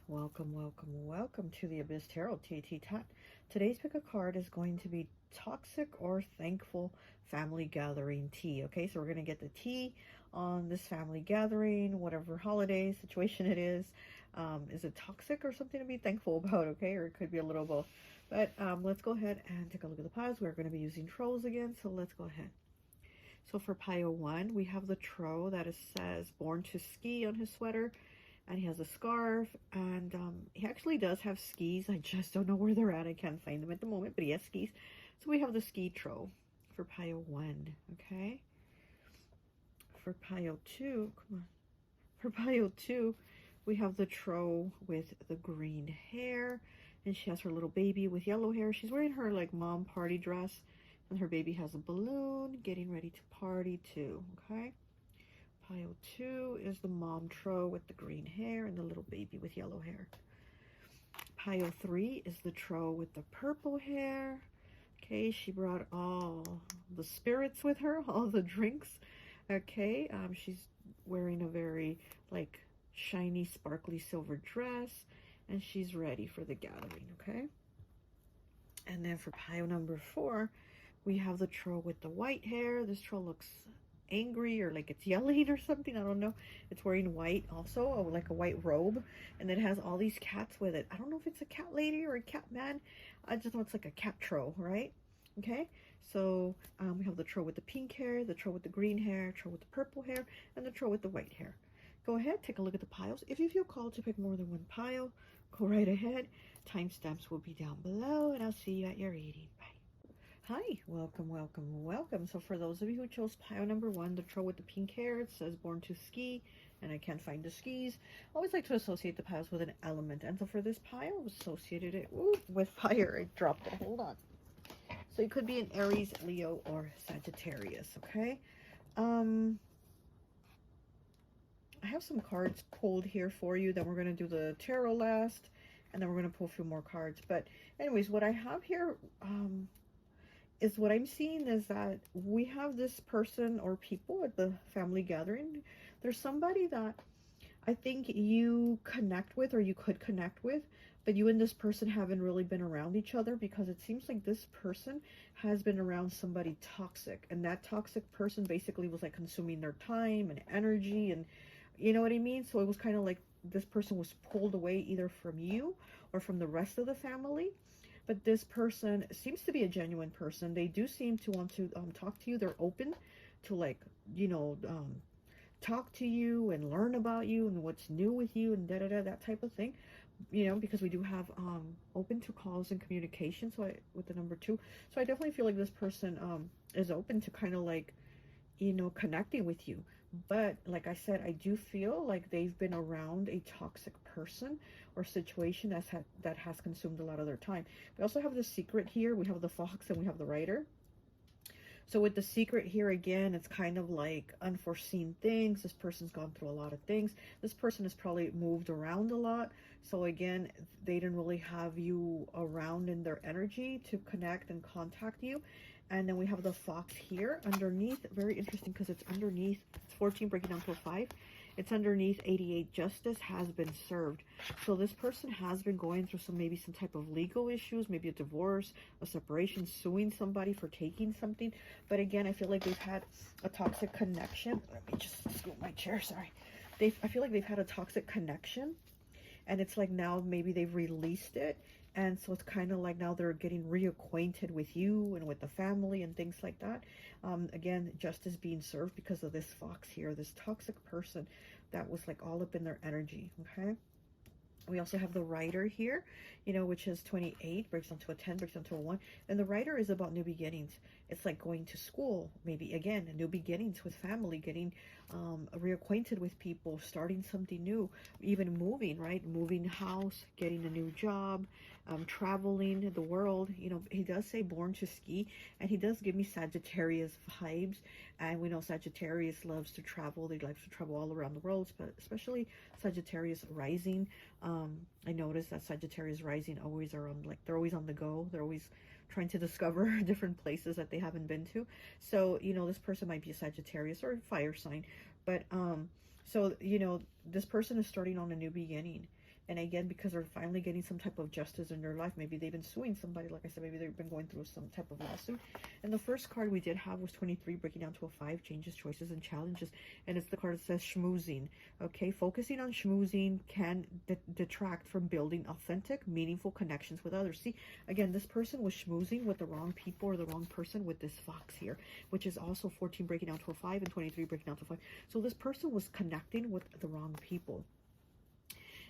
Welcome, welcome, welcome to the Abyss Tarot, T.A.T. Today's pick a card is going to be Toxic or Thankful Family Gathering Tea. Okay, so we're going to get the tea on this family gathering, whatever holiday situation it is. Is it toxic or something to be thankful about? Okay, or it could be a little both. But let's go ahead and take a look at the piles. We're going to be using trolls again, so let's go ahead. So for pile 1, we have the troll that says Born to Ski on his sweater. And he has a scarf, and he actually does have skis. I just don't know where they're at. I can't find them at the moment, but he has skis. So we have the ski troll for pile 1, okay? For pile 2, come on. For pile 2, we have the troll with the green hair, and she has her little baby with yellow hair. She's wearing her like mom party dress, and her baby has a balloon, getting ready to party too, okay? Pile 2 is the mom tro with the green hair and the little baby with yellow hair. Pile 3 is the tro with the purple hair. Okay, she brought all the spirits with her, all the drinks. Okay, she's wearing a very like shiny, sparkly silver dress, and she's ready for the gathering. Okay, and then for pile number 4, we have the troll with the white hair. This troll looks angry or like it's yelling or something. I don't know. It's wearing white also, like a white robe, and it has all these cats with it. I don't know if it's a cat lady or a cat man. I just know it's like a cat troll, right? Okay, so we have the troll with the pink hair, the troll with the green hair, troll with the purple hair, and the troll with the white hair. Go ahead, take a look at the piles. If you feel called to pick more than one pile, go right ahead. Timestamps will be down below, and I'll see you at your reading. Bye. Hi, welcome, welcome, welcome. So for those of you who chose pile number 1, the troll with the pink hair, it says Born to Ski, and I can't find the skis. I always like to associate the piles with an element, and so for this pile, I associated it with fire. I dropped it, hold on. So it could be an Aries, Leo, or Sagittarius, okay? I have some cards pulled here for you. Then we're going to do the tarot last, and then we're going to pull a few more cards. But anyways, what I have here, is what I'm seeing is that we have this person or people at the family gathering. There's somebody that I think you connect with or you could connect with, but you and this person haven't really been around each other because it seems like this person has been around somebody toxic, and that toxic person basically was like consuming their time and energy, and you know what I mean? So it was kind of like this person was pulled away either from you or from the rest of the family. But this person seems to be a genuine person. They do seem to want to talk to you. They're open to, like, you know, talk to you and learn about you and what's new with you and da-da-da, that type of thing. You know, because we do have open to calls and communication, so with the number 2. So I definitely feel like this person is open to kind of like, you know, connecting with you. But like I said, I do feel like they've been around a toxic person or situation that has consumed a lot of their time. We also have the secret here. We have the fox and we have the rider. So with the secret here, again, it's kind of like unforeseen things. This person's gone through a lot of things. This person has probably moved around a lot. So again, they didn't really have you around in their energy to connect and contact you. And then we have the fox here underneath. Very interesting because it's underneath. It's 14 breaking down to a 5. It's underneath 88. Justice has been served. So this person has been going through maybe some type of legal issues, maybe a divorce, a separation, suing somebody for taking something. But again, I feel like they've had a toxic connection. Let me just scoot my chair, sorry. I feel like they've had a toxic connection, and it's like now maybe they've released it. And so it's kind of like now they're getting reacquainted with you and with the family and things like that. Again, justice being served because of this fox here, this toxic person that was like all up in their energy, okay? We also have the rider here, you know, which is 28, breaks down to a 10, breaks down to a 1. And the rider is about new beginnings. It's like going to school, maybe, again, new beginnings with family, getting reacquainted with people, starting something new, even moving, right? Moving house, getting a new job, traveling the world. You know, he does say born to ski, and he does give me Sagittarius vibes. And we know Sagittarius loves to travel. They like to travel all around the world, but especially Sagittarius rising. I noticed that Sagittarius rising always are on, like, they're always on the go. They're always trying to discover different places that they haven't been to. So, you know, this person might be a Sagittarius or a fire sign. But, so, you know, this person is starting on a new beginning. And again, because they're finally getting some type of justice in their life, maybe they've been suing somebody, like I said, maybe they've been going through some type of lawsuit. And the first card we did have was 23, breaking down to a 5, changes, choices, and challenges. And it's the card that says schmoozing. Okay, focusing on schmoozing can detract from building authentic, meaningful connections with others. See, again, this person was schmoozing with the wrong people or the wrong person with this fox here, which is also 14 breaking down to a 5 and 23 breaking down to a 5. So this person was connecting with the wrong people.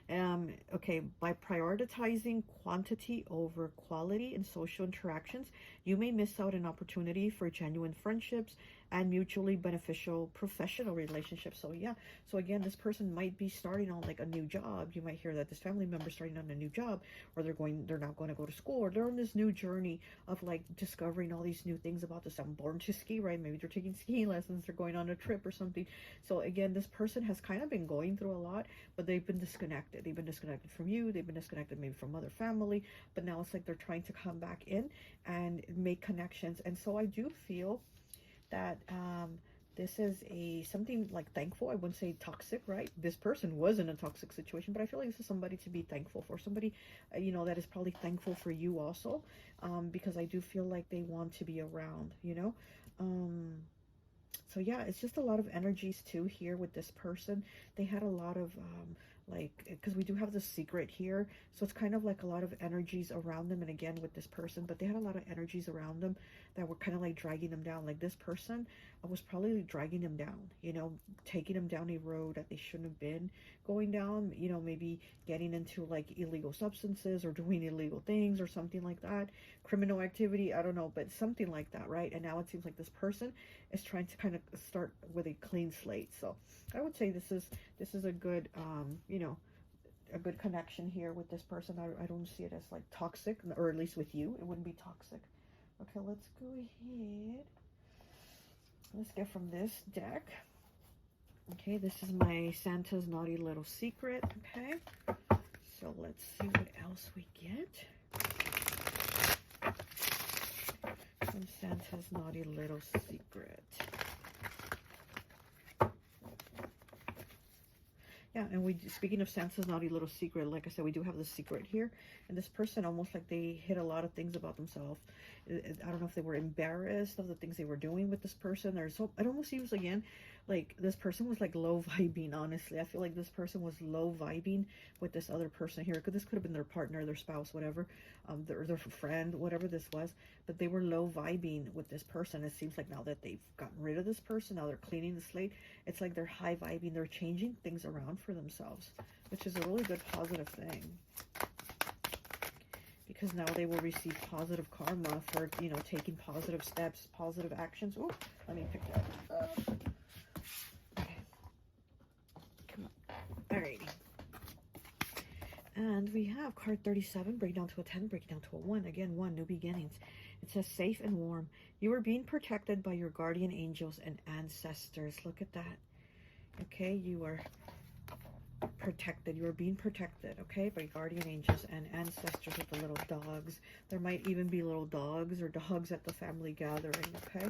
Okay, by prioritizing quantity over quality in social interactions, you may miss out an opportunity for genuine friendships and mutually beneficial professional relationships. So yeah, so again, this person might be starting on like a new job. You might hear that this family member starting on a new job, or they're not going to go to school, or they're on this new journey of like discovering all these new things about this. I'm born to ski, right? Maybe they're taking skiing lessons, they're going on a trip or something. So again, this person has kind of been going through a lot, but they've been disconnected. They've been disconnected from you. They've been disconnected maybe from other family, but now it's like they're trying to come back in and make connections. And so I do feel that this is something like thankful. I wouldn't say toxic, right? This person was in a toxic situation, but I feel like this is somebody to be thankful for. Somebody, that is probably thankful for you also, because I do feel like they want to be around, So yeah, it's just a lot of energies too here with this person. They had a lot of because we do have the secret here, so it's kind of like a lot of energies around them. And again, with this person, but they had a lot of energies around them that were kind of like dragging them down. Like this person was probably dragging them down, taking them down a road that they shouldn't have been going down, maybe getting into like illegal substances or doing illegal things or something like that, criminal activity, I don't know, but something like that, right? And now it seems like this person is trying to kind of start with a clean slate. So I would say this is a good a good connection here with this person. I don't see it as like toxic, or at least with you it wouldn't be toxic. Okay, let's go ahead. Let's get from this deck. Okay, this is my Santa's Naughty Little Secret. Okay, so let's see what else we get from Santa's Naughty Little Secret. Yeah, and speaking of Santa's Naughty Little Secret, like I said, we do have the secret here. And this person, almost like they hid a lot of things about themselves. I don't know if they were embarrassed of the things they were doing with this person. It almost seems, again, like this person was like low vibing, honestly. I feel like this person was low vibing with this other person here. Because this could have been their partner, their spouse, whatever. Their friend, whatever this was. But they were low vibing with this person. It seems like now that they've gotten rid of this person, now they're cleaning the slate. It's like they're high vibing. They're changing things around for themselves, which is a really good positive thing, because now they will receive positive karma for taking positive steps, positive actions. Oh, let me pick that up. Okay, come on. Alrighty, and we have card 37, break down to a 10, break down to a 1. Again, 1, new beginnings. It says safe and warm. You are being protected by your guardian angels and ancestors. Look at that. Okay, you are protected. You are being protected, okay, by guardian angels and ancestors with the little dogs. There might even be little dogs or dogs at the family gathering, okay?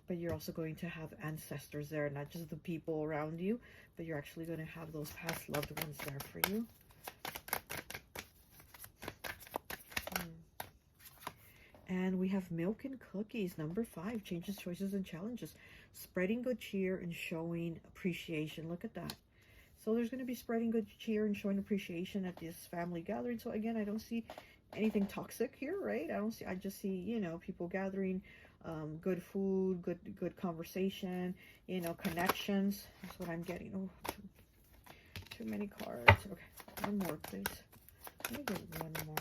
But you're also going to have ancestors there, not just the people around you, but you're actually going to have those past loved ones there for you. And we have milk and cookies, number 5, changes, choices, and challenges. Spreading good cheer and showing appreciation. Look at that. So there's going to be spreading good cheer and showing appreciation at this family gathering. So again, I don't see anything toxic here, right? I just see, people gathering, good food, good conversation, connections. That's what I'm getting. Oh, too many cards. Okay, one more, please. Let me get one more.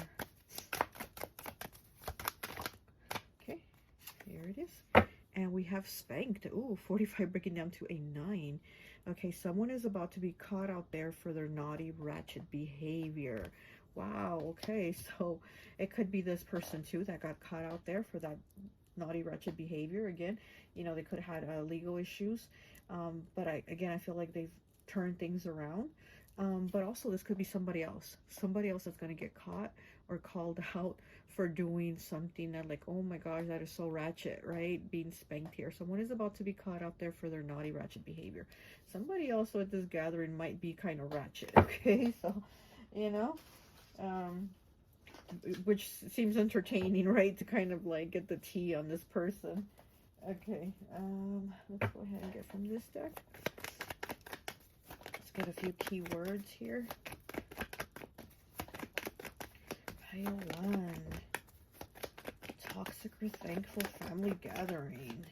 Here it is. And we have spanked. Ooh, 45 breaking down to a 9. Okay, someone is about to be caught out there for their naughty, ratchet behavior. Wow, okay, so it could be this person too that got caught out there for that naughty, ratchet behavior. Again, they could have had legal issues. But I feel like they've turned things around. But also this could be somebody else. Somebody else that's going to get caught or called out for doing something that, like, oh my gosh, that is so ratchet, right? Being spanked here. Someone is about to be caught out there for their naughty ratchet behavior. Somebody also at this gathering might be kind of ratchet, okay? So, you know, which seems entertaining, right? To kind of like get the tea on this person. Okay, let's go ahead and get from this deck. Let's get a few keywords here. Pile 1. Toxic or thankful family gathering.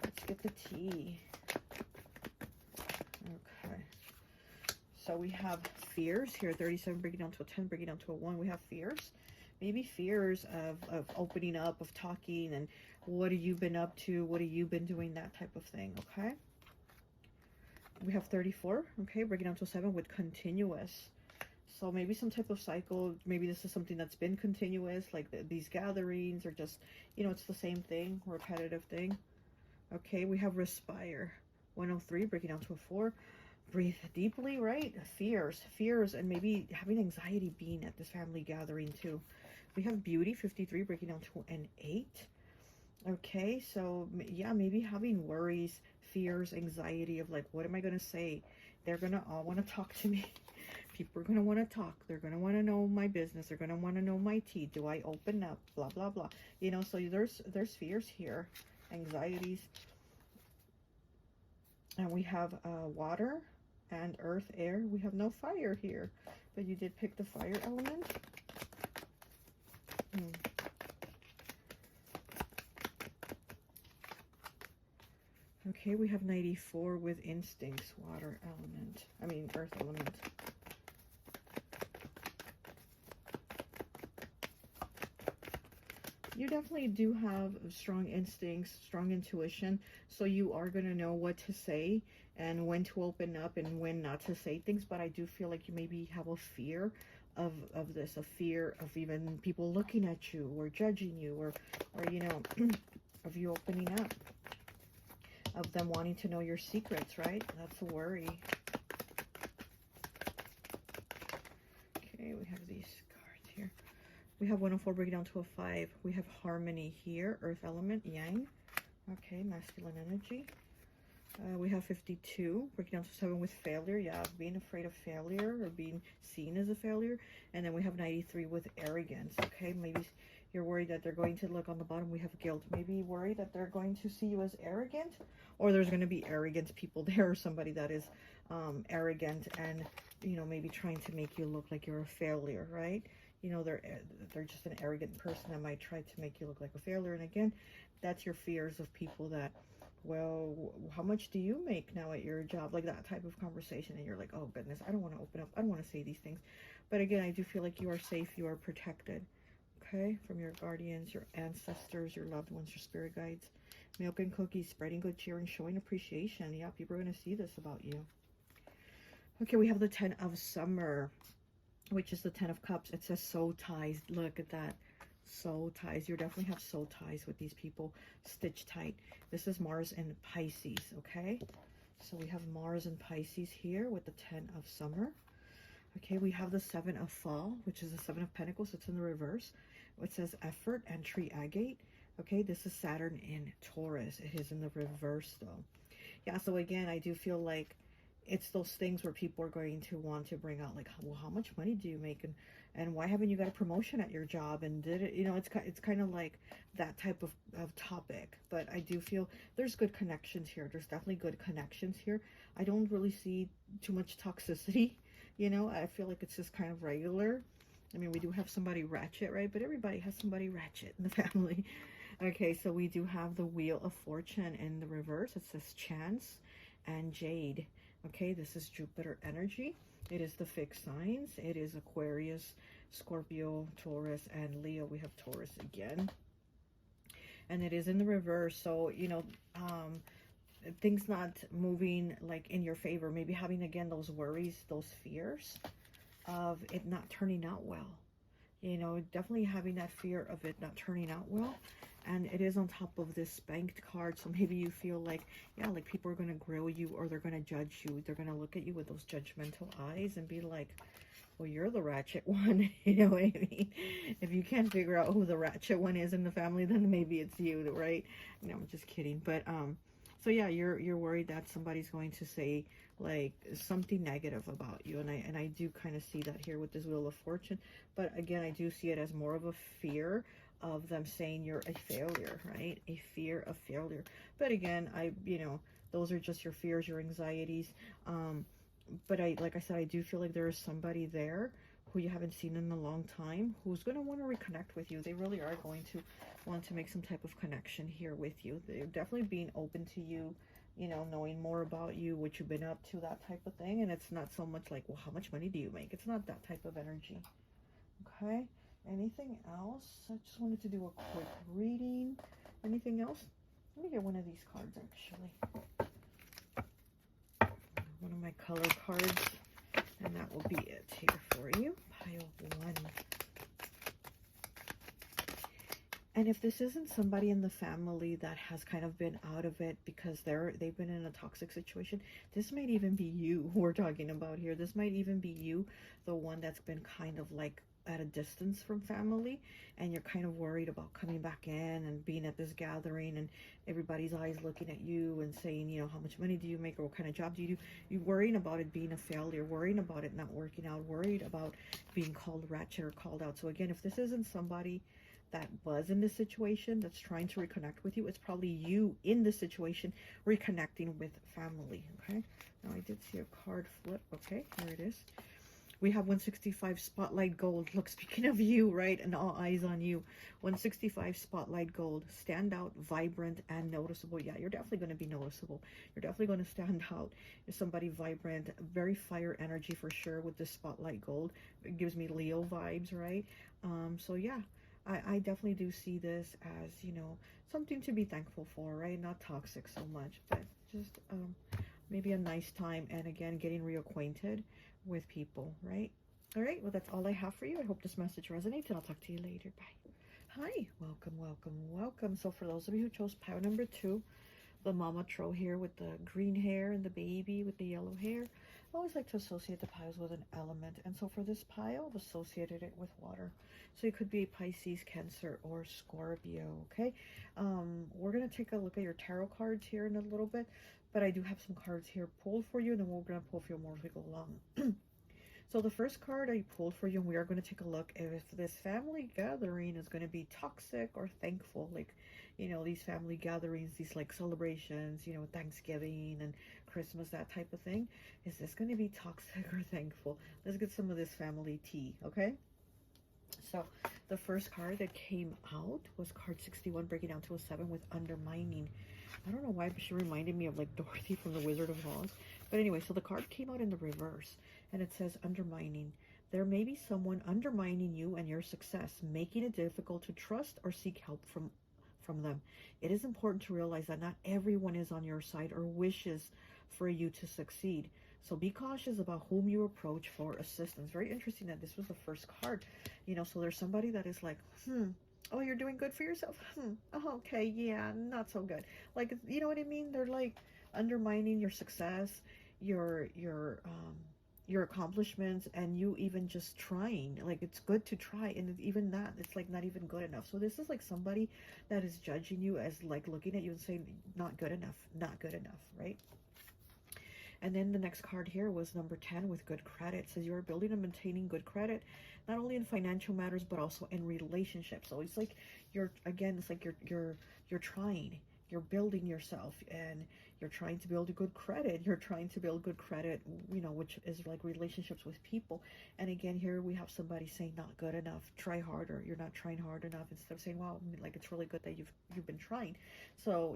Let's get the tea. Okay. So we have fears here. 37 breaking down to a 10, breaking down to a 1. We have fears. Maybe fears of opening up, of talking, and what have you been up to? What have you been doing? That type of thing, okay? We have 34, okay, breaking down to a 7 with continuous. So maybe some type of cycle. Maybe this is something that's been continuous, like these gatherings, or just, you know, it's the same thing, repetitive thing. Okay, we have respire. 103, breaking down to a 4. Breathe deeply, right? Fears, and maybe having anxiety being at this family gathering too. We have beauty, 53, breaking down to an 8. Okay, so yeah, maybe having worries, fears, anxiety of like, what am I going to say? They're going to all want to talk to me. People are going to want to talk. They're going to want to know my business. They're going to want to know my tea. Do I open up? Blah, blah, blah. You know, so there's fears here, anxieties. And we have water and earth, air. We have no fire here, but you did pick the fire element. Okay, we have 94 with instincts, water element. I mean, earth element. You definitely do have strong instincts, strong intuition, so you are going to know what to say and when to open up and when not to say things. But I do feel like you maybe have a fear of this, a fear of even people looking at you or judging you, or you know, of you opening up, of them wanting to know your secrets, right? That's a worry. Okay, we have these cards here. We have 104 breaking down to a 5. We have harmony here, earth element, yang. Okay, masculine energy. We have 52 breaking down to 7 with failure. Yeah, being afraid of failure or being seen as a failure. And then we have 93 with arrogance. Okay, maybe you're worried that they're going to look on the bottom. We have guilt. Maybe worried that they're going to see you as arrogant, or there's going to be arrogant people there, or somebody that is arrogant and, you know, maybe trying to make you look like you're a failure, right? You know, they're just an arrogant person that might try to make you look like a failure. And again, that's your fears of people that, well, how much do you make now at your job? Like that type of conversation. And you're like, oh goodness, I don't want to open up. I don't want to say these things. But again, I do feel like you are safe. You are protected. Okay, from your guardians, your ancestors, your loved ones, your spirit guides. Milk and cookies, spreading good cheer and showing appreciation. Yeah, people are going to see this about you. Okay, we have the 10 of summer, which is the 10 of cups. It says soul ties. Look at that. Soul ties. You definitely have soul ties with these people. Stitch tight. This is Mars and Pisces, okay? So we have Mars and Pisces here with the 10 of summer. Okay, we have the 7 of fall, which is the 7 of pentacles. It's in the reverse. It says effort and tree agate. Okay, this is Saturn in Taurus. It is in the reverse though. Yeah, so again, I do feel like it's those things where people are going to want to bring out like, well, how much money do you make, and why haven't you got a promotion at your job, and did it, you know, it's kind of like that type of topic. But I do feel there's good connections here. There's definitely good connections here. I don't really see too much toxicity, you know. I feel like it's just kind of regular. I mean, we do have somebody ratchet, right? But everybody has somebody ratchet in the family. Okay, so we do have the Wheel of Fortune in the reverse. It says Chance and Jade. Okay, this is Jupiter energy. It is the fixed signs. It is Aquarius, Scorpio, Taurus, and Leo. We have Taurus again. And it is in the reverse. So, you know, things not moving like in your favor. Maybe having, again, those worries, those fears of it not turning out well. You know, definitely having that fear of it not turning out well. And it is on top of this spanked card, so maybe you feel like, yeah, like people are going to grill you, or they're going to judge you. They're going to look at you with those judgmental eyes and be like, well, you're the ratchet one. You know what I mean? If you can't figure out who the ratchet one is in the family, then maybe it's you, right? No, I'm just kidding. But so yeah, you're worried that somebody's going to say like something negative about you, and I do kind of see that here with this Wheel of Fortune. But again, I do see it as more of a fear of them saying you're a failure, right? A fear of failure. But again, those are just your fears, your anxieties. But like I said, I do feel like there is somebody there who you haven't seen in a long time who's going to want to reconnect with you. They really are going to want to make some type of connection here with you. They're definitely being open to you, knowing more about you, what you've been up to, that type of thing. And it's not so much like, well, how much money do you make? It's not that type of energy. Okay. Anything else? I just wanted to do a quick reading. Anything else? Let me get one of these cards, actually. One of my color cards, and that will be it here for you. Pile 1. And if this isn't somebody in the family that has kind of been out of it because they've been in a toxic situation, this might even be you who we're talking about here. This might even be you, the one that's been kind of like at a distance from family, and you're kind of worried about coming back in and being at this gathering and everybody's eyes looking at you and saying, how much money do you make, or what kind of job do you do? You're worrying about it being a failure, worrying about it not working out, worried about being called ratchet or called out. So again, if this isn't somebody that was in this situation that's trying to reconnect with you, it's probably you in the situation reconnecting with family. Okay, now I did see a card flip. Okay, here it is. We have 165 Spotlight Gold. Look, speaking of you, right? And all eyes on you. 165 Spotlight Gold. Stand out, vibrant, and noticeable. Yeah, you're definitely going to be noticeable. You're definitely going to stand out. You're somebody vibrant, very fire energy for sure with this Spotlight Gold. It gives me Leo vibes, right? So yeah, I definitely do see this as, something to be thankful for, right? Not toxic so much, but just maybe a nice time. And again, getting reacquainted with people, right? All right, well, that's all I have for you. I hope this message resonates, and I'll talk to you later. Bye. Hi, welcome, welcome, welcome. So for those of you who chose pile number 2, the mama troll here with the green hair and the baby with the yellow hair, I always like to associate the piles with an element. And so for this pile, I've associated it with water. So it could be Pisces, Cancer, or Scorpio, okay? We're going to take a look at your tarot cards here in a little bit, but I do have some cards here pulled for you, and then we're going to pull for you more as we go along. So the first card I pulled for you, and we are going to take a look if this family gathering is going to be toxic or thankful. Like, these family gatherings, these like celebrations, Thanksgiving and Christmas, that type of thing. Is this going to be toxic or thankful? Let's get some of this family tea, okay? So the first card that came out was card 61, breaking down to a 7 with undermining. I don't know why, but she reminded me of like Dorothy from the Wizard of Oz. But anyway, so the card came out in the reverse, and it says undermining. There may be someone undermining you and your success, making it difficult to trust or seek help from them. It is important to realize that not everyone is on your side or wishes for you to succeed. So be cautious about whom you approach for assistance. Very interesting that this was the first card. So there's somebody that is like, oh, you're doing good for yourself? Oh, okay, yeah, not so good. Like, you know what I mean? They're like undermining your success, your accomplishments, and you even just trying. Like, it's good to try, and even that, it's like not even good enough. So this is like somebody that is judging you as like looking at you and saying, not good enough, not good enough, right? And then the next card here was number 10 with good credit. It says you are building and maintaining good credit, not only in financial matters, but also in relationships. So it's like it's like you're trying, you're building yourself, and you're trying to build a good credit. You're trying to build good credit, which is like relationships with people. And again, here we have somebody saying not good enough, try harder. You're not trying hard enough, instead of saying, wow, like it's really good that you've been trying. So,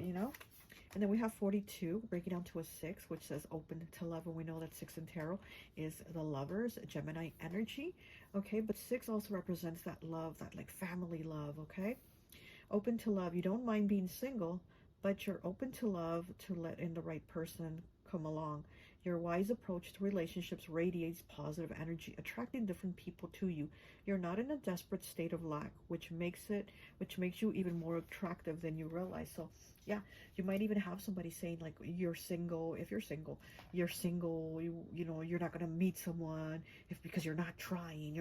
and then we have 42, breaking down to a 6, which says open to love. And we know that 6 in tarot is the lovers, Gemini energy. Okay, but 6 also represents that love, that like family love, okay? Open to love. You don't mind being single, but you're open to love, to let in the right person come along. Your wise approach to relationships radiates positive energy, attracting different people to you. You're not in a desperate state of lack, which makes you even more attractive than you realize. So yeah, you might even have somebody saying like, you're single. If you're single, you know, you're not going to meet someone if because you're not trying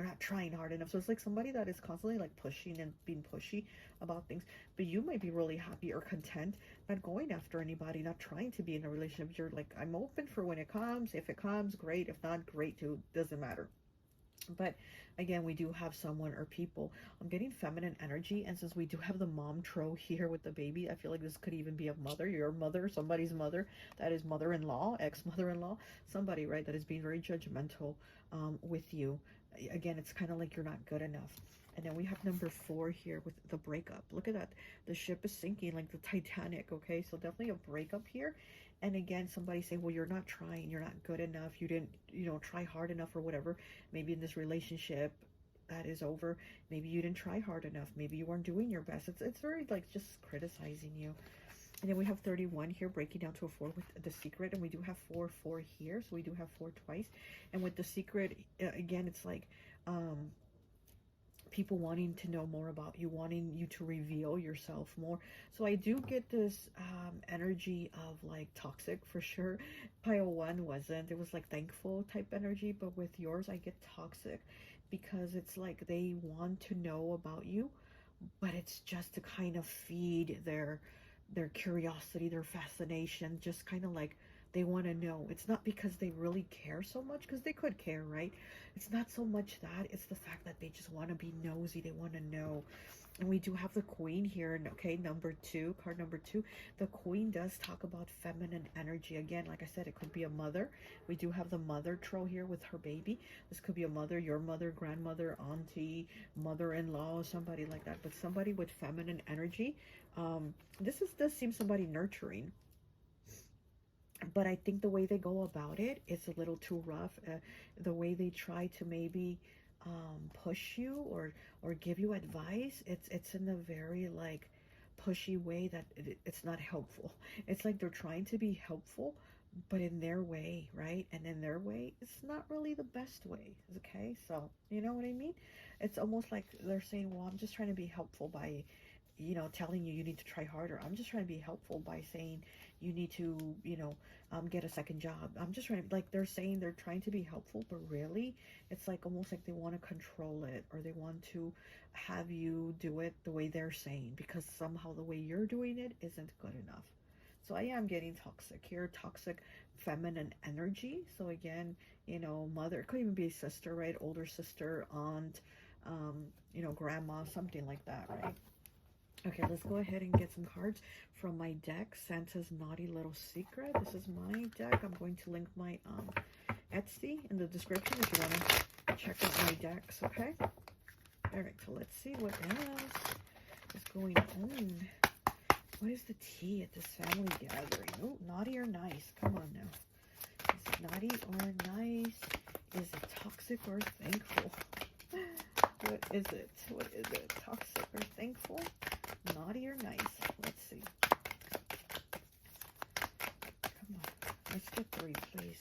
hard enough. So it's like somebody that is constantly like pushing and being pushy about things, but you might be really happy or content, not going after anybody, not trying to be in a relationship. You're like, I'm open for when it comes. If it comes, great. If not, great too. Doesn't matter. But again, we do have someone or people. I'm getting feminine energy, and since we do have the mom tro here with the baby, I feel like this could even be a mother, your mother, somebody's mother, that is mother-in-law, ex-mother-in-law, somebody, right, that is being very judgmental with you. Again, it's kind of like you're not good enough. And then we have number 4 here with the breakup. Look at that. The ship is sinking like the Titanic, okay? So definitely a breakup here. And again, somebody say, well, you're not trying, you're not good enough, you didn't, you know, try hard enough or whatever. Maybe in this relationship that is over, maybe you didn't try hard enough, maybe you weren't doing your best. It's very like just criticizing you. And then we have 31 here, breaking down to a 4 with the secret, and we do have 4 here, so we do have 4 twice. And with the secret, again, it's like people wanting to know more about you, wanting you to reveal yourself more. So I do get this energy of like toxic for sure. Pile 1 wasn't. It was like thankful type energy, but with yours I get toxic because it's like they want to know about you, but it's just to kind of feed their curiosity, their fascination, just kind of like they want to know. It's not because they really care so much, because they could care, right? It's not so much that, it's the fact that they just want to be nosy, they want to know. And we do have the queen here, and okay, number 2, card number 2. The queen does talk about feminine energy. Again, like I said, it could be a mother. We do have the mother tro here with her baby. This could be a mother, your mother, grandmother, auntie, mother-in-law, somebody like that, but somebody with feminine energy. This does seem somebody nurturing, but I think the way they go about it is a little too rough. The way they try to maybe push you or give you advice, it's in a very like pushy way that it's not helpful. It's like they're trying to be helpful, but in their way, right? And in their way, it's not really the best way. Okay, so you know what I mean? It's almost like they're saying, well, I'm just trying to be helpful by, you know, telling you need to try harder. I'm just trying to be helpful by saying you need to, you know, get a second job. I'm just trying to, like, they're saying they're trying to be helpful, but really it's like almost like they want to control it, or they want to have you do it the way they're saying, because somehow the way you're doing it isn't good enough. So I am getting toxic here, toxic feminine energy. So again, you know, mother, it could even be sister, right? Older sister, aunt, you know, grandma, something like that, right? Okay, let's go ahead and get some cards from my deck, Santa's Naughty Little Secret. This is my deck. I'm going to link my Etsy in the description if you want to check out my decks, okay? All right, so let's see what else is going on. What is the tea at this family gathering? Oh, naughty or nice? Come on now. Is it naughty or nice? Is it toxic or thankful? What is it? What is it? Toxic or thankful? Naughty or nice? Let's see. Come on. Let's get 3, please.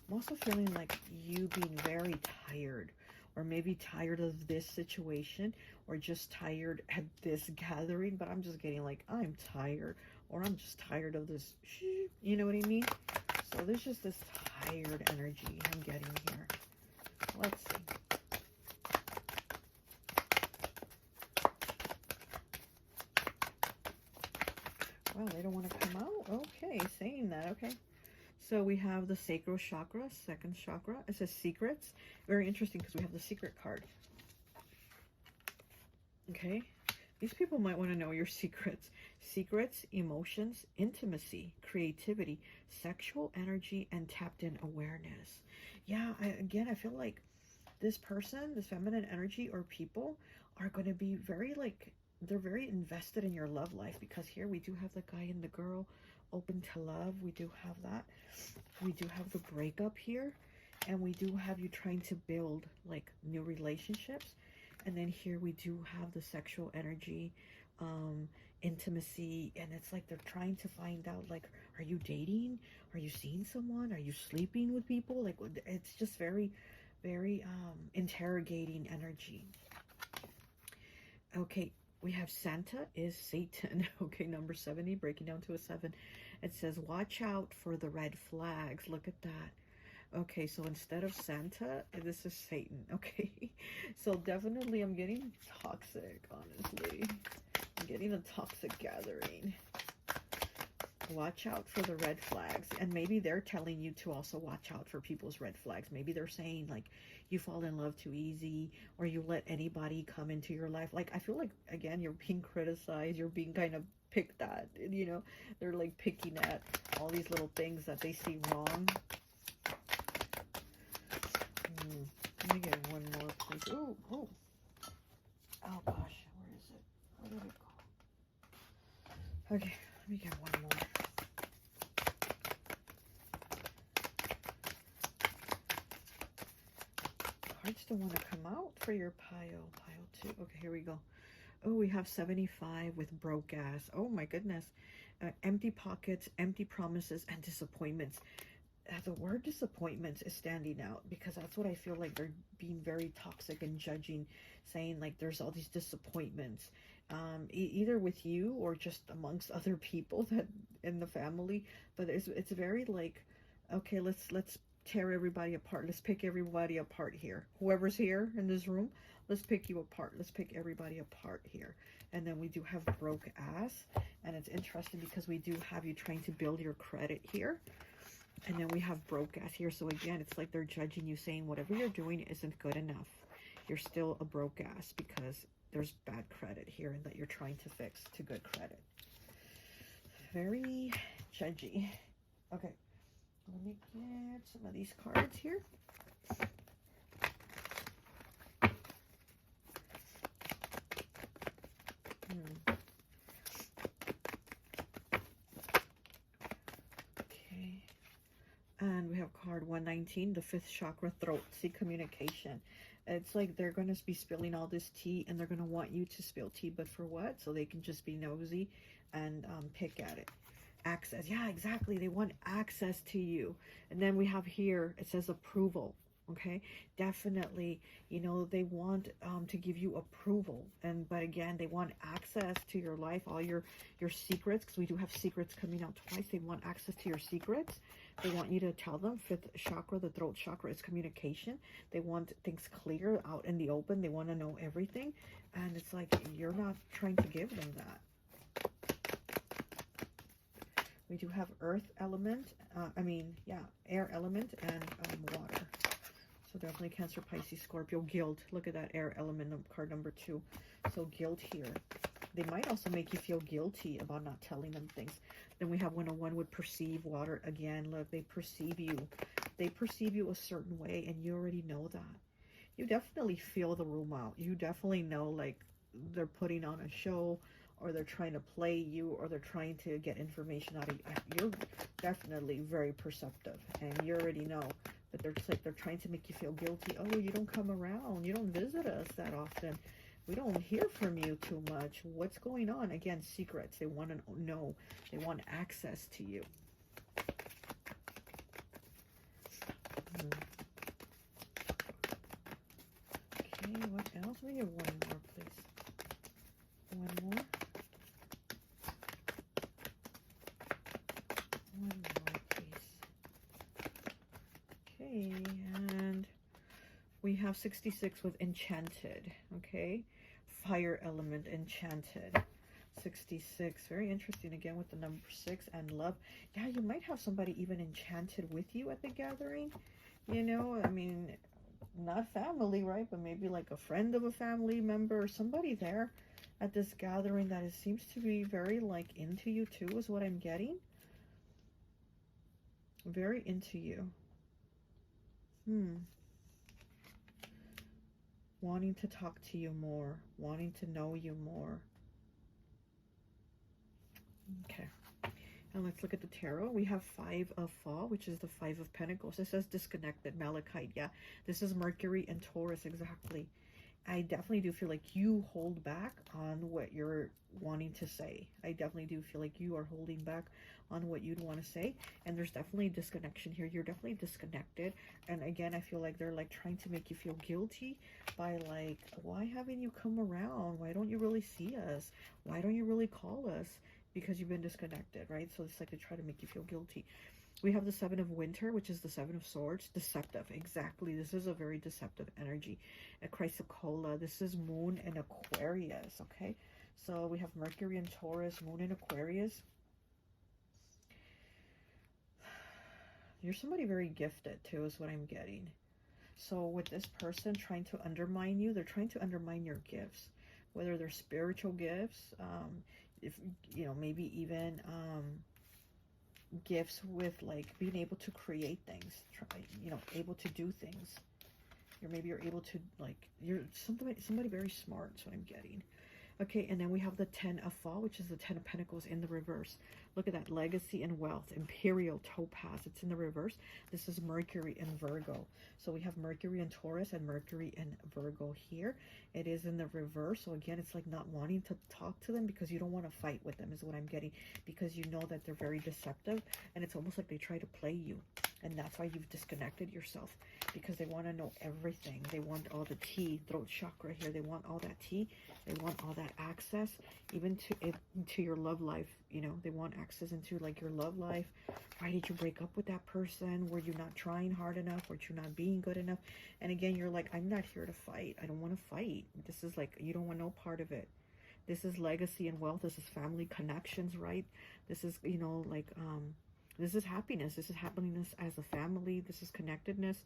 I'm also feeling like you being very tired, or maybe tired of this situation, or just tired at this gathering, but I'm just getting like, I'm tired, or I'm just tired of this, you know what I mean? So there's just this tired energy I'm getting here. Let's see. Wow, they don't want to come out? Okay, saying that, okay. So we have the sacral chakra, 2nd chakra. It says secrets. Very interesting because we have the secret card. Okay. These people might want to know your secrets. Secrets, emotions, intimacy, creativity, sexual energy, and tapped in awareness. Yeah, again, I feel like this person, this feminine energy or people are going to be very like, they're very invested in your love life, because here we do have the guy and the girl, open to love. We do have that. We do have the breakup here, and we do have you trying to build like new relationships. And then here we do have the sexual energy, intimacy, and it's like they're trying to find out, like, are you dating? Are you seeing someone? Are you sleeping with people? Like, it's just very, very interrogating energy. Okay, we have Santa is Satan. Okay, number 70, breaking down to a 7. It says, watch out for the red flags. Look at that. Okay, so instead of Santa, this is Satan. Okay, so definitely I'm getting toxic, honestly. I'm getting a toxic gathering. Watch out for the red flags. And maybe they're telling you to also watch out for people's red flags. Maybe they're saying, like, you fall in love too easy, or you let anybody come into your life. Like, I feel like, again, you're being criticized. You're being kind of picked at, you know. They're, like, picking at all these little things that they see wrong. Let me get one more, please. Oh, oh. Oh, gosh. Where is it? Where did it go? Okay, let me get one more. Cards don't want to come out for your pile. Pile 2. Okay, here we go. Oh, we have 75 with broke ass. Oh, my goodness. Empty pockets, empty promises, and disappointments. The word disappointments is standing out because that's what I feel like they're being very toxic and judging, saying like there's all these disappointments, either with you or just amongst other people that in the family. But it's very like, okay, let's tear everybody apart. Let's pick everybody apart here. Whoever's here in this room, let's pick you apart. Let's pick everybody apart here. And then we do have broke ass, and it's interesting because we do have you trying to build your credit here. And then we have broke ass here. So again, it's like they're judging you, saying whatever you're doing isn't good enough. You're still a broke ass because there's bad credit here and that you're trying to fix to good credit. Very judgy. Okay, let me get some of these cards here. Okay. And we have card 119, the 5th chakra, throat. See, communication. It's like they're going to be spilling all this tea, and they're going to want you to spill tea, but for what? So they can just be nosy and pick at it. Access. Yeah, exactly. They want access to you. And then we have here, it says approval. Okay, definitely, you know, they want to give you approval, but again, they want access to your life, all your secrets, because we do have secrets coming out twice. They want access to your secrets. They want you to tell them. 5th chakra, the throat chakra, is communication. They want things clear, out in the open. They want to know everything, and it's like you're not trying to give them that. We do have earth element, air element, and water. So definitely Cancer, Pisces, Scorpio, guilt. Look at that air element of card number 2. So guilt here. They might also make you feel guilty about not telling them things. Then we have 101 with perceive, water. Again, look, they perceive you. They perceive you a certain way, and you already know that. You definitely feel the room out. You definitely know, like, they're putting on a show, or they're trying to play you, or they're trying to get information out of you. You're definitely very perceptive, and you already know. But they're trying to make you feel guilty. Oh, you don't come around. You don't visit us that often. We don't hear from you too much. What's going on? Again, secrets. They want to know. They want access to you. Okay, what else? We get one more, please. One more. One more, please. Okay, and we have 66 with enchanted. Okay, fire element, enchanted. 66, very interesting, again with the number 6 and love. Yeah, you might have somebody even enchanted with you at the gathering, you know. I mean, not family, right, but maybe like a friend of a family member or somebody there at this gathering that seems to be very like into you too, is what I'm getting. Very into you. Wanting to talk to you more, wanting to know you more. Okay, and let's look at the tarot. We have 5 of Fall, which is the 5 of Pentacles. It says disconnected, Malachite. Yeah, this is Mercury and Taurus, exactly. I definitely do feel like you hold back on what you're wanting to say. I definitely do feel like you are holding back on what you'd want to say. And there's definitely a disconnection here. You're definitely disconnected. And again, I feel like they're like trying to make you feel guilty by like, why haven't you come around? Why don't you really see us? Why don't you really call us? Because you've been disconnected, right? So it's like they try to make you feel guilty. We have the Seven of Winter, which is the Seven of Swords. Deceptive, exactly. This is a very deceptive energy. A Chrysocolla. This is Moon and Aquarius, okay? So we have Mercury and Taurus, Moon and Aquarius. You're somebody very gifted, too, is what I'm getting. So with this person trying to undermine you, they're trying to undermine your gifts. Whether they're spiritual gifts, if you know, maybe even... gifts with like being able to create things, you know, able to do things. You're able to like, you're somebody very smart is what I'm getting. Okay, and then we have the Ten of Fall, which is the Ten of Pentacles in the reverse. Look at that, legacy and wealth, imperial topaz. It's in the reverse. This is Mercury and Virgo. So we have Mercury and Taurus and Mercury and Virgo here. It is in the reverse. So again, it's like not wanting to talk to them because you don't want to fight with them is what I'm getting, because you know that they're very deceptive, and it's almost like they try to play you. And that's why you've disconnected yourself, because they want to know everything. They want all the tea, throat chakra here. They want all that tea. They want all that access, even to your love life. You know, they want access into like your love life. Why did you break up with that person? Were you not trying hard enough? Were you not being good enough? And again, you're like, I'm not here to fight. I don't want to fight. This is like, you don't want no part of it. This is legacy and wealth. This is family connections, right? This is, you know, like, this is happiness. This is happiness as a family. This is connectedness.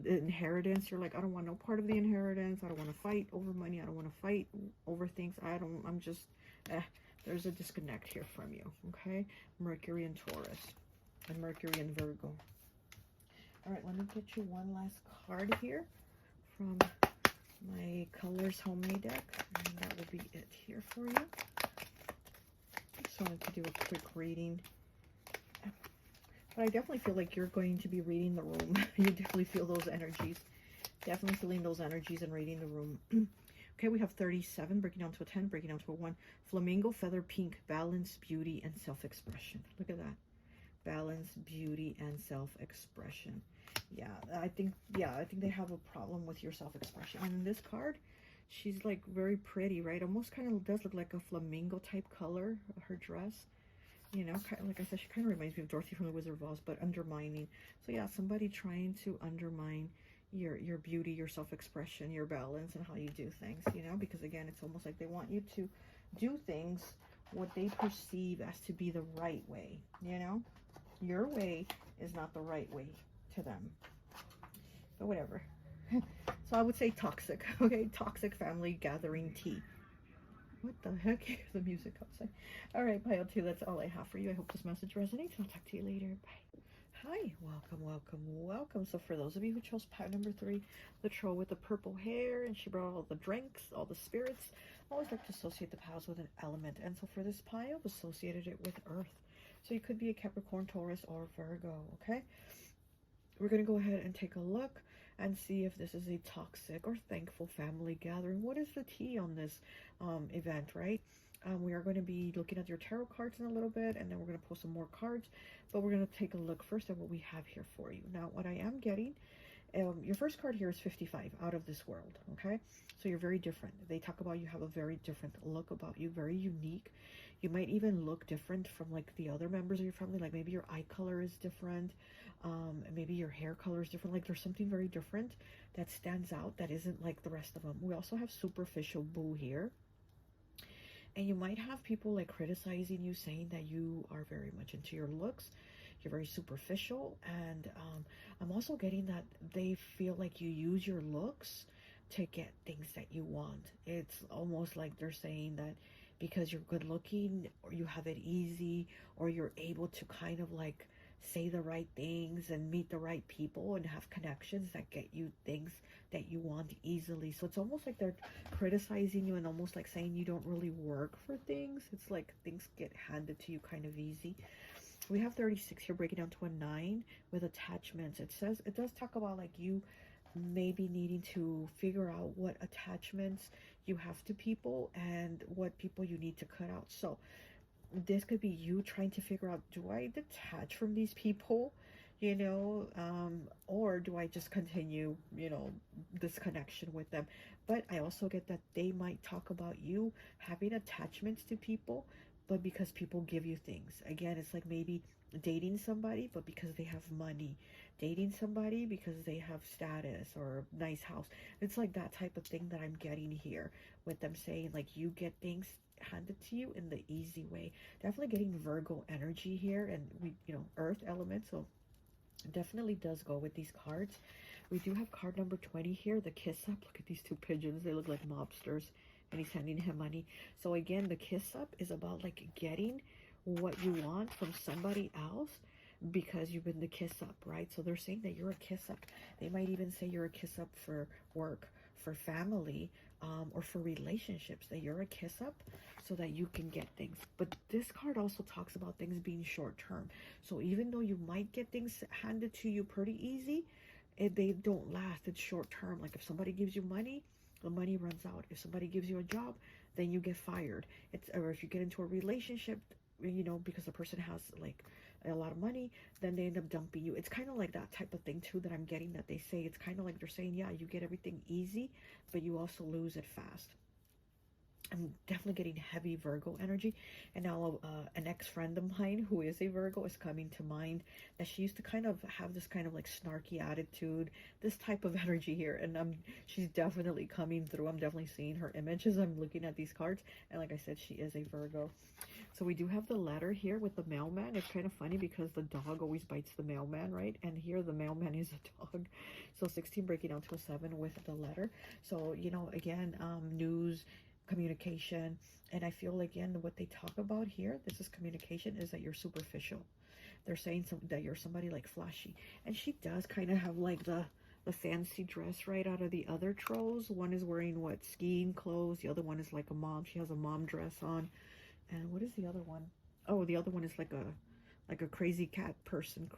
The inheritance, you're like, I don't want no part of the inheritance. I don't want to fight over money. I don't want to fight over things. I'm just, there's a disconnect here from you, okay? Mercury and Taurus and Mercury and Virgo. All right, let me get you one last card here from my Colors Homemade deck. And that will be it here for you. Just wanted to do a quick reading. But I definitely feel like you're going to be reading the room. You definitely feel those energies. Definitely feeling those energies and reading the room. Okay, we have 37, breaking down to a 10, breaking down to a 1. Flamingo, feather, pink, balance, beauty, and self-expression. Look at that. Balance, beauty, and self-expression. Yeah, I think they have a problem with your self-expression. And in this card, she's like very pretty, right? Almost kind of does look like a flamingo type color, her dress. You know, like I said, she kind of reminds me of Dorothy from the Wizard of Oz, but undermining. So yeah, somebody trying to undermine your beauty, your self-expression, your balance, and how you do things, you know, because again, it's almost like they want you to do things what they perceive as to be the right way, you know. Your way is not the right way to them, but whatever. So I would say toxic, okay? Toxic family gathering tea. What the heck? The music outside. All right, pile 2, that's all I have for you. I hope this message resonates. I'll talk to you later. Bye. Hi, welcome, welcome, welcome. So for those of you who chose pile number 3, the troll with the purple hair, and she brought all the drinks, all the spirits. I always like to associate the piles with an element. And so for this pile, I've associated it with earth. So you could be a Capricorn, Taurus, or Virgo, okay? We're going to go ahead and take a look and see if this is a toxic or thankful family gathering. What is the tea on this event, right? We are going to be looking at your tarot cards in a little bit, and then we're going to pull some more cards, but we're going to take a look first at what we have here for you. Now, what I am getting, your first card here is 55, out of this world, okay? So you're very different. They talk about you have a very different look about you, very unique. You might even look different from like the other members of your family, like maybe your eye color is different, maybe your hair color is different. Like there's something very different that stands out that isn't like the rest of them. We also have superficial boo here. And you might have people like criticizing you, saying that you are very much into your looks. You're very superficial. And I'm also getting that they feel like you use your looks to get things that you want. It's almost like they're saying that because you're good looking, or you have it easy, or you're able to kind of like say the right things and meet the right people and have connections that get you things that you want easily. So it's almost like they're criticizing you and almost like saying you don't really work for things. It's like things get handed to you kind of easy. We have 36 here, breaking down to a 9 with attachments. It says, it does talk about like you maybe needing to figure out what attachments you have to people and what people you need to cut out. So this could be you trying to figure out, do I detach from these people, or do I just continue, this connection with them? But I also get that they might talk about you having attachments to people, but because people give you things. Again, it's like maybe dating somebody, but because they have money, dating somebody because they have status or a nice house. It's like that type of thing that I'm getting here with them saying, like, you get things handed to you in the easy way. Definitely getting Virgo energy here, and we, earth element, so definitely does go with these cards. We do have card number 20 here, the kiss up. Look at these two pigeons, they look like mobsters, and he's handing him money. So again, the kiss up is about like getting what you want from somebody else because you've been the kiss up, right? So they're saying that you're a kiss up. They might even say you're a kiss up for work, for family, or for relationships, that you're a kiss up so that you can get things. But this card also talks about things being short term. So even though you might get things handed to you pretty easy, they don't last. It's short term. Like if somebody gives you money, the money runs out. If somebody gives you a job, then you get fired. Or if you get into a relationship, because the person has like a lot of money, then they end up dumping you. It's kind of like that type of thing too that I'm getting, that they say. It's kind of like they're saying, yeah, you get everything easy, but you also lose it fast. I'm definitely getting heavy Virgo energy. And now an ex-friend of mine who is a Virgo is coming to mind, that she used to kind of have this kind of like snarky attitude, this type of energy here. And she's definitely coming through. I'm definitely seeing her image as I'm looking at these cards. And like I said, she is a Virgo. So we do have the letter here with the mailman. It's kind of funny because the dog always bites the mailman, right? And here the mailman is a dog. So 16 breaking down to a 7 with the letter. So, again, news, communication. And I feel, again, what they talk about here, this is communication, is that you're superficial. They're saying that you're somebody like flashy. And she does kind of have like the fancy dress right out of the other trolls. One is wearing skiing clothes. The other one is like a mom. She has a mom dress on. And what is the other one? Oh, the other one is like a crazy cat person,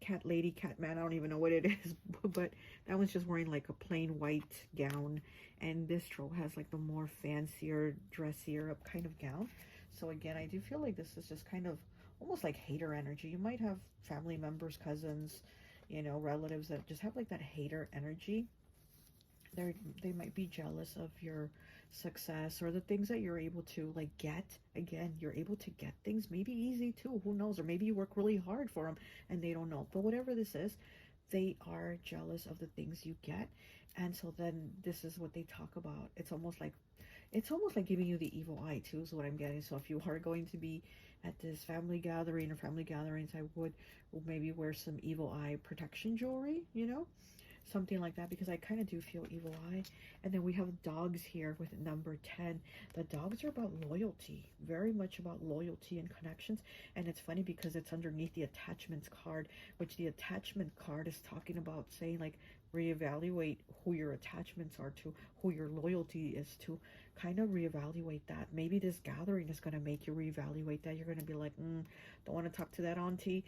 cat lady, cat man. I don't even know what it is, but that one's just wearing like a plain white gown, and this troll has like the more fancier, dressier up kind of gown. So again, I do feel like this is just kind of almost like hater energy. You might have family members, cousins, relatives that just have like that hater energy. They might be jealous of your success or the things that you're able to like get. Again, you're able to get things maybe easy too, who knows, or maybe you work really hard for them and they don't know. But whatever this is, they are jealous of the things you get. And so then this is what they talk about. It's almost like giving you the evil eye too, is what I'm getting. So if you are going to be at this family gathering or family gatherings, I would maybe wear some evil eye protection jewelry, something like that, because I kind of do feel evil eye. And then we have dogs here with number 10. The dogs are about loyalty, very much about loyalty and connections. And it's funny because it's underneath the attachments card, which the attachment card is talking about saying like reevaluate who your attachments are to, who your loyalty is to. Kind of reevaluate that. Maybe this gathering is going to make you reevaluate that. You're going to be like, don't want to talk to that auntie,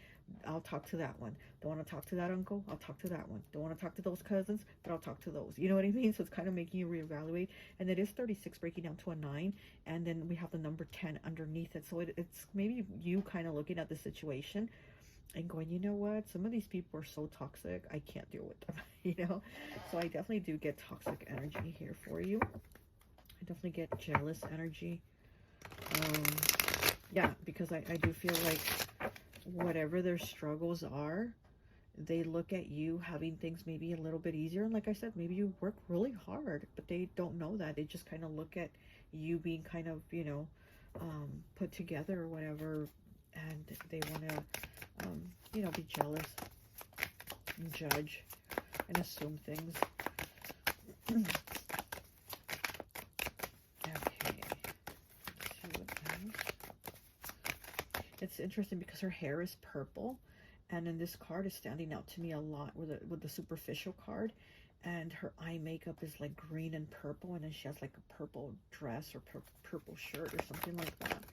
I'll talk to that one. Don't want to talk to that uncle, I'll talk to that one. Don't want to talk to those cousins, but I'll talk to those. You know what I mean? So it's kind of making you reevaluate. And it is 36 breaking down to a 9. And then we have the number 10 underneath it. So it's maybe you kind of looking at the situation and going, you know what? Some of these people are so toxic, I can't deal with them, So I definitely do get toxic energy here for you. I definitely get jealous energy. Yeah, because I do feel like whatever their struggles are, they look at you having things maybe a little bit easier. And like I said, maybe you work really hard, but they don't know that. They just kind of look at you being kind of, put together or whatever. And they want to, be jealous and judge and assume things. It's interesting because her hair is purple, and then this card is standing out to me a lot with the superficial card, and her eye makeup is like green and purple, and then she has like a purple dress or purple shirt or something like that.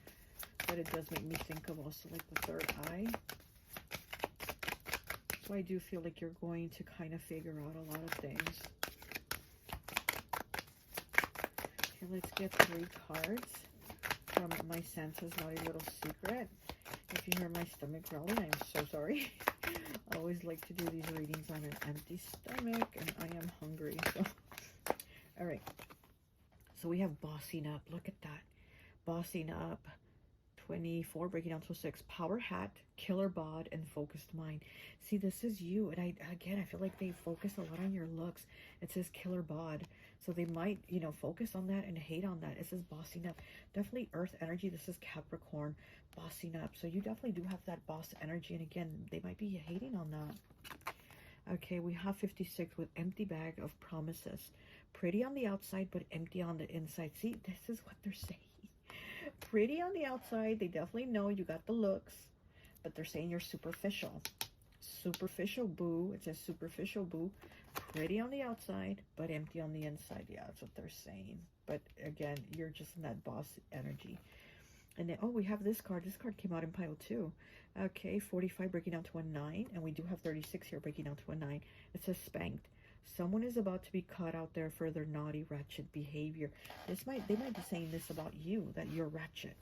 But it does make me think of also like the third eye. So I do feel like you're going to kind of figure out a lot of things. Okay, let's get 3 cards from My Santa's Naughty Little Secret. If you hear my stomach growling, I'm so sorry. I always like to do these readings on an empty stomach, and I am hungry. So, all right. So we have Bossing Up. Look at that. Bossing Up. 24, breaking down to 6. Power Hat, Killer Bod, and Focused Mind. See, this is you. And I feel like they focus a lot on your looks. It says Killer Bod. So they might, you know, focus on that and hate on that. It says Bossing Up. Definitely Earth energy. This is Capricorn. Bossing Up. So you definitely do have that boss energy. And again, they might be hating on that. Okay, we have 56 with Empty Bag of Promises. Pretty on the outside, but empty on the inside. See, this is what they're saying. Pretty on the outside, they definitely know you got the looks, but they're saying you're superficial. Superficial boo. It says superficial boo. Pretty on the outside, but empty on the inside. Yeah, that's what they're saying. But again, you're just in that boss energy. And then, oh, we have this card. This card came out in pile 2. Okay, 45 breaking down to a 9, and we do have 36 here breaking down to a 9. It says Spanked. Someone is about to be caught out there for their naughty, ratchet behavior. They might be saying this about you, that you're ratchet,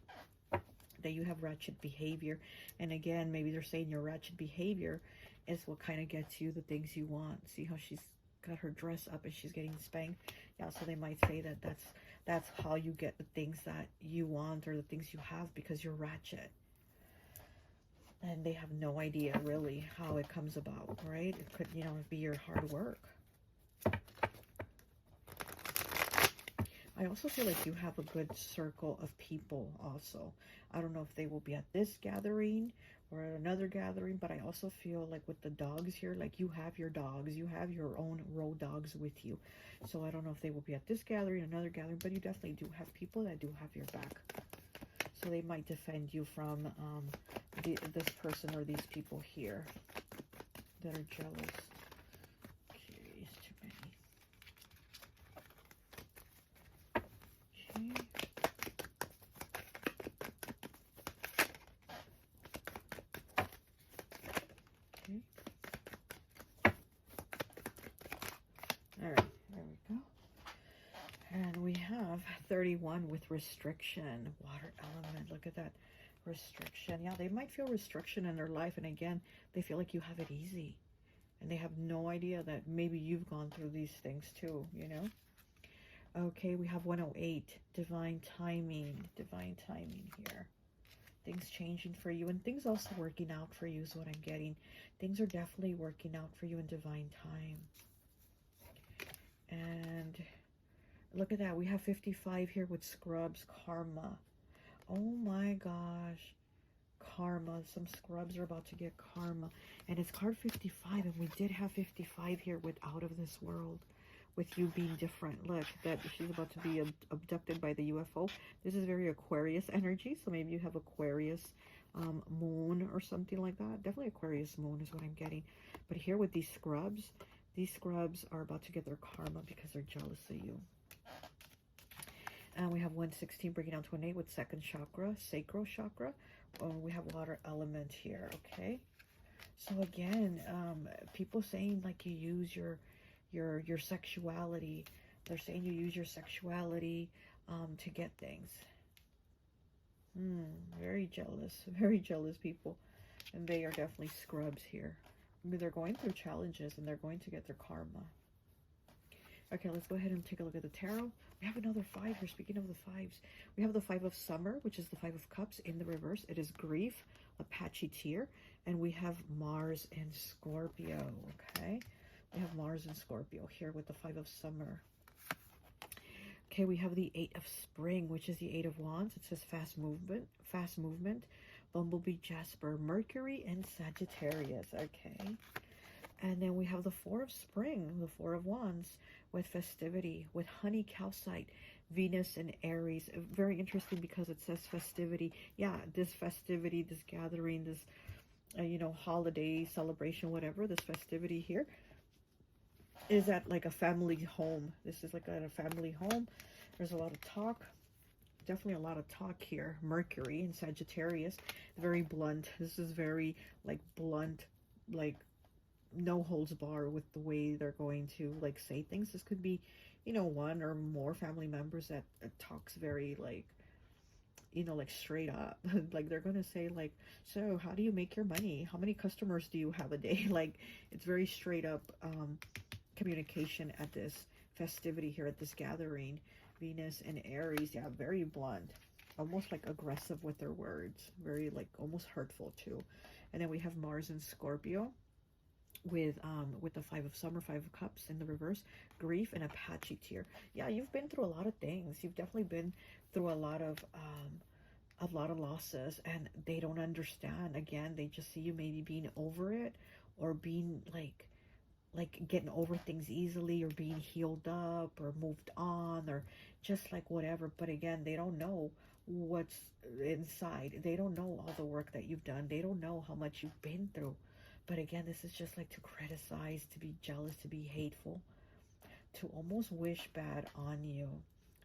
that you have ratchet behavior. And again, maybe they're saying your ratchet behavior is what kind of gets you the things you want. See how she's got her dress up and she's getting spanked? Yeah, so they might say that that's how you get the things that you want or the things you have, because you're ratchet. And they have no idea really how it comes about, right? It could, you know, be your hard work. I also feel like you have a good circle of people also. I don't know if they will be at this gathering or at another gathering, but I also feel like with the dogs here, like you have your dogs, you have your own road dogs with you. So I don't know if they will be at this gathering, another gathering, but you definitely do have people that do have your back. So they might defend you from this person or these people here that are jealous. Alright, there we go. And we have 31 with restriction. Water element, look at that. Restriction. Yeah, they might feel restriction in their life. And again, they feel like you have it easy. And they have no idea that maybe you've gone through these things too, you know? Okay, we have 108. Divine timing. Divine timing here. Things changing for you. And things also working out for you is what I'm getting. Things are definitely working out for you in divine time. And look at that. We have 55 here with Scrubs. Karma. Oh my gosh. Karma. Some scrubs are about to get karma. And it's card 55. And we did have 55 here with Out of This World. With you being different. Look, that she's about to be abducted by the UFO. This is very Aquarius energy. So maybe you have Aquarius moon or something like that. Definitely Aquarius moon is what I'm getting. But here with these scrubs are about to get their karma because they're jealous of you. And we have 116 breaking down to an 8 with second chakra, sacral chakra. We have water element here, okay? So again, people saying like you use your sexuality. They're saying you use your sexuality to get things. Very jealous people. And they are definitely scrubs here. I mean, they're going through challenges and they're going to get their karma. Okay, let's go ahead and take a look at the tarot. We have another 5 here. Speaking of the 5s, we have the 5 of Summer, which is the 5 of Cups in the reverse. It is grief, Apache tear, and we have Mars and Scorpio, okay? We have Mars and Scorpio here with the 5 of Summer. Okay, we have the 8 of Spring, which is the 8 of Wands. It says fast movement, Bumblebee, Jasper, Mercury, and Sagittarius, okay? And then we have the 4 of Spring, the 4 of Wands, with festivity, with honey, calcite, Venus, and Aries. Very interesting because it says festivity. Yeah, this festivity, this gathering, this, you know, holiday, celebration, whatever, this festivity here is at like a family home. This is like at a family home. There's a lot of talk. Definitely a lot of talk here. Mercury and Sagittarius, very blunt. This is very like blunt, like no holds bar with the way they're going to like say things. This could be, you know, one or more family members that talks very like, you know, like straight up. Like they're gonna say like, so how do you make your money? How many customers do you have a day? Like it's very straight up communication at this festivity here, at this gathering. Venus and Aries, yeah, very blunt, almost like aggressive with their words, very like almost hurtful too. And then we have Mars and Scorpio with the Five of Summer, Five of Cups in the reverse, grief and Apache tear. Yeah, you've been through a lot of things. You've definitely been through a lot of losses, and they don't understand. Again, they just see you maybe being over it, or being like getting over things easily, or being healed up or moved on, or just like whatever. But again, they don't know what's inside. They don't know all the work that you've done. They don't know how much you've been through. But again, this is just like to criticize, to be jealous, to be hateful, to almost wish bad on you.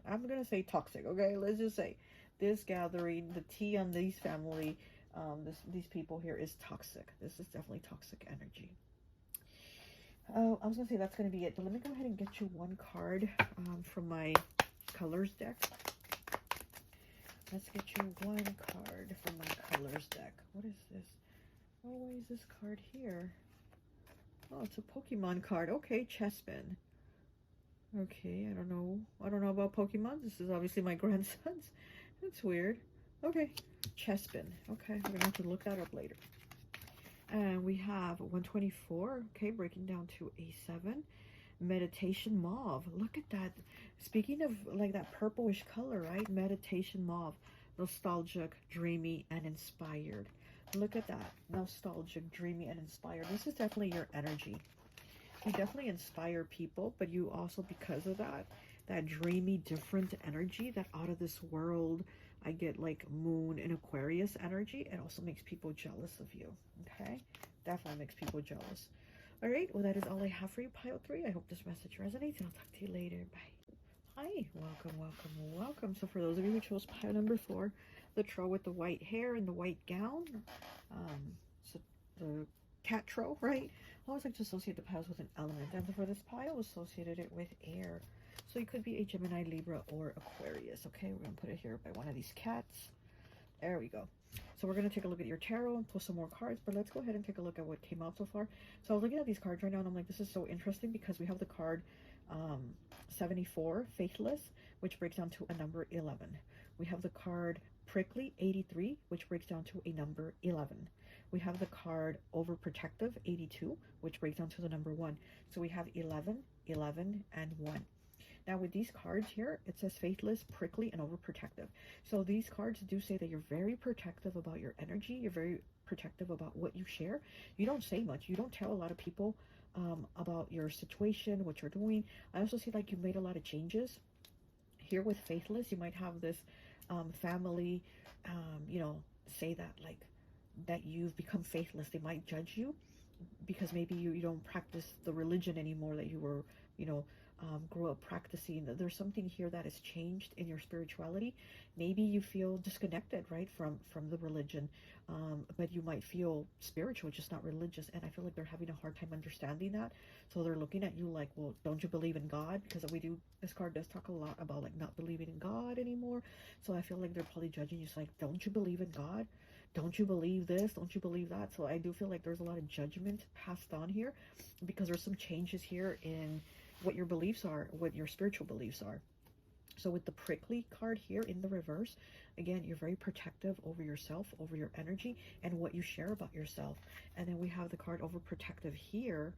I'm gonna say toxic, okay? Let's just say this gathering, the T on these family, these people here is toxic. This is definitely toxic energy. Oh, I was gonna say that's gonna be it, but let me go ahead and get you one card from my colors deck. Let's get you one card from my colors deck. What is this? Oh, why is this card here? Oh, it's a Pokemon card. Okay, Chespin. Okay, I don't know. I don't know about Pokemon. This is obviously my grandson's. That's weird. Okay, Chespin. Okay, we're gonna have to look that up later. And we have 124. Okay, breaking down to A7. Meditation Mauve. Look at that. Speaking of like that purplish color, right? Meditation Mauve. Nostalgic, dreamy, and inspired. Look at that. Nostalgic, dreamy, and inspired. This is definitely your energy. You definitely inspire people, but you also, because of that dreamy, different energy, that out of this world, I get like Moon and Aquarius energy. It also makes people jealous of you. Okay? Definitely makes people jealous. All right. Well, that is all I have for you, Pile 3. I hope this message resonates, and I'll talk to you later. Bye. Hi. Welcome, welcome, welcome. So for those of you who chose pile number 4, the troll with the white hair and the white gown, so the cat troll, right? I always like to associate the piles with an element, and for this pile, associated it with air. So you could be a Gemini, Libra, or Aquarius. Okay, we're gonna put it here by one of these cats. There we go. So we're going to take a look at your tarot and pull some more cards, but let's go ahead and take a look at what came out so far. So I was looking at these cards right now, and I'm like, this is so interesting, because we have the card 74, Faithless, which breaks down to a number 11. We have the card Prickly, 83, which breaks down to a number 11. We have the card Overprotective, 82, which breaks down to the number 1. So we have 11, 11, and 1. Now with these cards here, it says Faithless, Prickly, and Overprotective. So these cards do say that you're very protective about your energy. You're very protective about what you share. You don't say much. You don't tell a lot of people about your situation, what you're doing. I also see like you made a lot of changes. Here with Faithless, you might have this family, you know, say that like that you've become faithless. They might judge you because maybe you don't practice the religion anymore that you were, you know, grew up practicing. There's something here that has changed in your spirituality. Maybe you feel disconnected, right, from the religion, but you might feel spiritual, just not religious. And I feel like they're having a hard time understanding that. So they're looking at you like, well, don't you believe in God? Because this card does talk a lot about like not believing in God anymore. So I feel like they're probably judging you. It's like, don't you believe in God? Don't you believe this? Don't you believe that? So I do feel like there's a lot of judgment passed on here, because there's some changes here in what your beliefs are, what your spiritual beliefs are. So with the Prickly card here in the reverse, again, you're very protective over yourself, over your energy, and what you share about yourself. And then we have the card Overprotective here.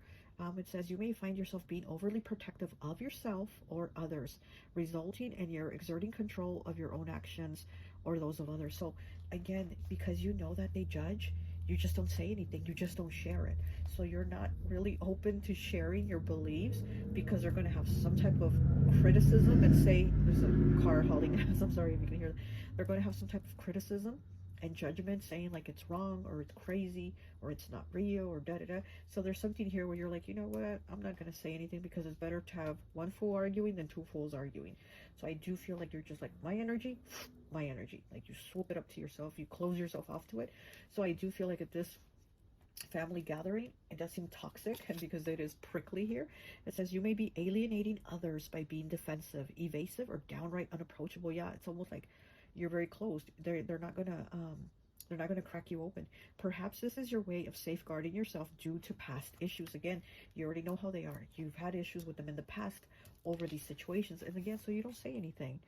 It says you may find yourself being overly protective of yourself or others, resulting in your exerting control of your own actions or those of others. So again, because you know that they judge, you just don't say anything. You just don't share it. So you're not really open to sharing your beliefs, because they're going to have some type of criticism and say, there's a car hauling us. I'm sorry if you can hear that. They're going to have some type of criticism and judgment, saying like it's wrong, or it's crazy, or it's not real, or da-da-da. So there's something here where you're like, you know what? I'm not going to say anything, because it's better to have one fool arguing than two fools arguing. So I do feel like you're just like, my energy, like you swoop it up to yourself, you close yourself off to it. So I do feel like at this family gathering. It does seem toxic, and because it is prickly here, it says you may be alienating others by being defensive, evasive, or downright unapproachable. Yeah, it's almost like you're very closed. They're not gonna crack you open. Perhaps this is your way of safeguarding yourself due to past issues. Again, you already know how they are. You've had issues with them in the past over these situations, and again, so you don't say anything.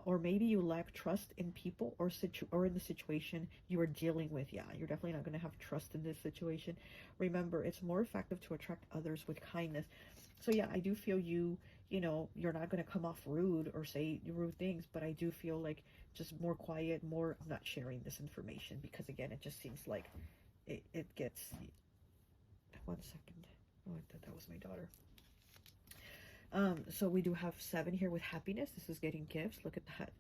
Or maybe you lack trust in people or in the situation you are dealing with. Yeah, you're definitely not going to have trust in this situation. Remember, it's more effective to attract others with kindness. So yeah, I do feel you're not going to come off rude or say rude things, but I do feel like just more quiet, more I'm not sharing this information, because again, it just seems like it gets. 1 second. Oh, I thought that was my daughter. So we do have 7 here with happiness. This is getting gifts. Look at that.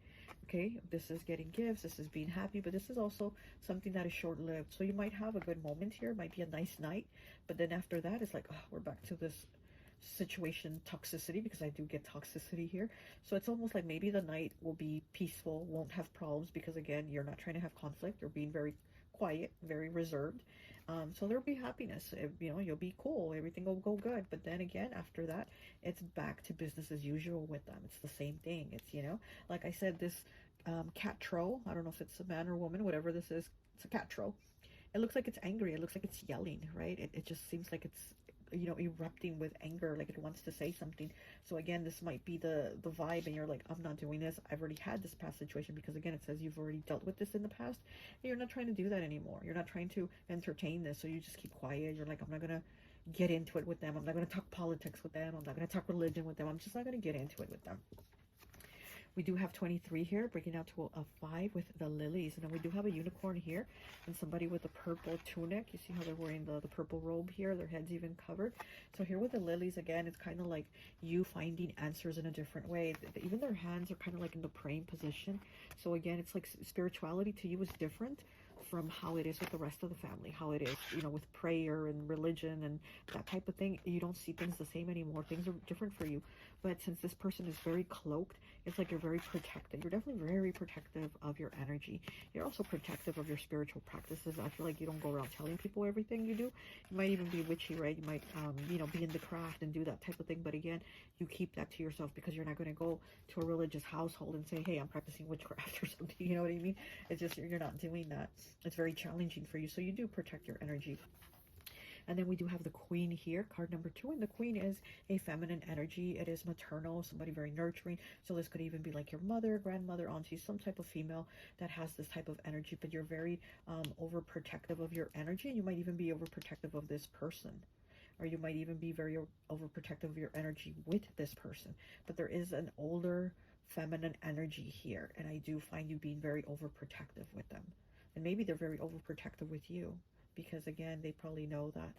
Okay, this is getting gifts. This is being happy, but this is also something that is short-lived. So you might have a good moment here. It might be a nice night, but then after that, it's like, oh, we're back to this situation toxicity, because I do get toxicity here. So it's almost like maybe the night will be peaceful, won't have problems, because again, you're not trying to have conflict. You're being very quiet, very reserved. So there'll be happiness. You'll be cool. Everything will go good. But then again, after that, it's back to business as usual with them. It's the same thing. It's, like I said, this cat troll. I don't know if it's a man or woman, whatever this is. It's a cat troll. It looks like it's angry. It looks like it's yelling, right? It just seems like it's erupting with anger, like it wants to say something. So again, this might be the vibe, and you're like, I'm not doing this. I've already had this past situation, because again, it says you've already dealt with this in the past, and you're not trying to do that anymore. You're not trying to entertain this, so you just keep quiet. You're like, I'm not gonna get into it with them. I'm not gonna talk politics with them. I'm not gonna talk religion with them. I'm just not gonna get into it with them. We do have 23 here, breaking out to a 5 with the lilies. And then we do have a unicorn here, and somebody with a purple tunic. You see how they're wearing the purple robe here, their head's even covered. So here with the lilies, again, it's kind of like you finding answers in a different way. Even their hands are kind of like in the praying position. So again, it's like spirituality to you is different from how it is with the rest of the family, how it is, with prayer and religion and that type of thing. You don't see things the same anymore. Things are different for you. But since this person is very cloaked, it's like you're very protected. You're definitely very protective of your energy. You're also protective of your spiritual practices. I feel like you don't go around telling people everything you do. You might even be witchy, right? You might, be in the craft and do that type of thing. But again, you keep that to yourself, because you're not going to go to a religious household and say, hey, I'm practicing witchcraft or something. You know what I mean? It's just, you're not doing that. It's very challenging for you. So you do protect your energy. And then we do have the queen here, card number 2. And the queen is a feminine energy. It is maternal, somebody very nurturing. So this could even be like your mother, grandmother, auntie, some type of female that has this type of energy. But you're very overprotective of your energy. And you might even be overprotective of this person. Or you might even be very overprotective of your energy with this person. But there is an older feminine energy here. And I do find you being very overprotective with them. And maybe they're very overprotective with you, because again, they probably know that,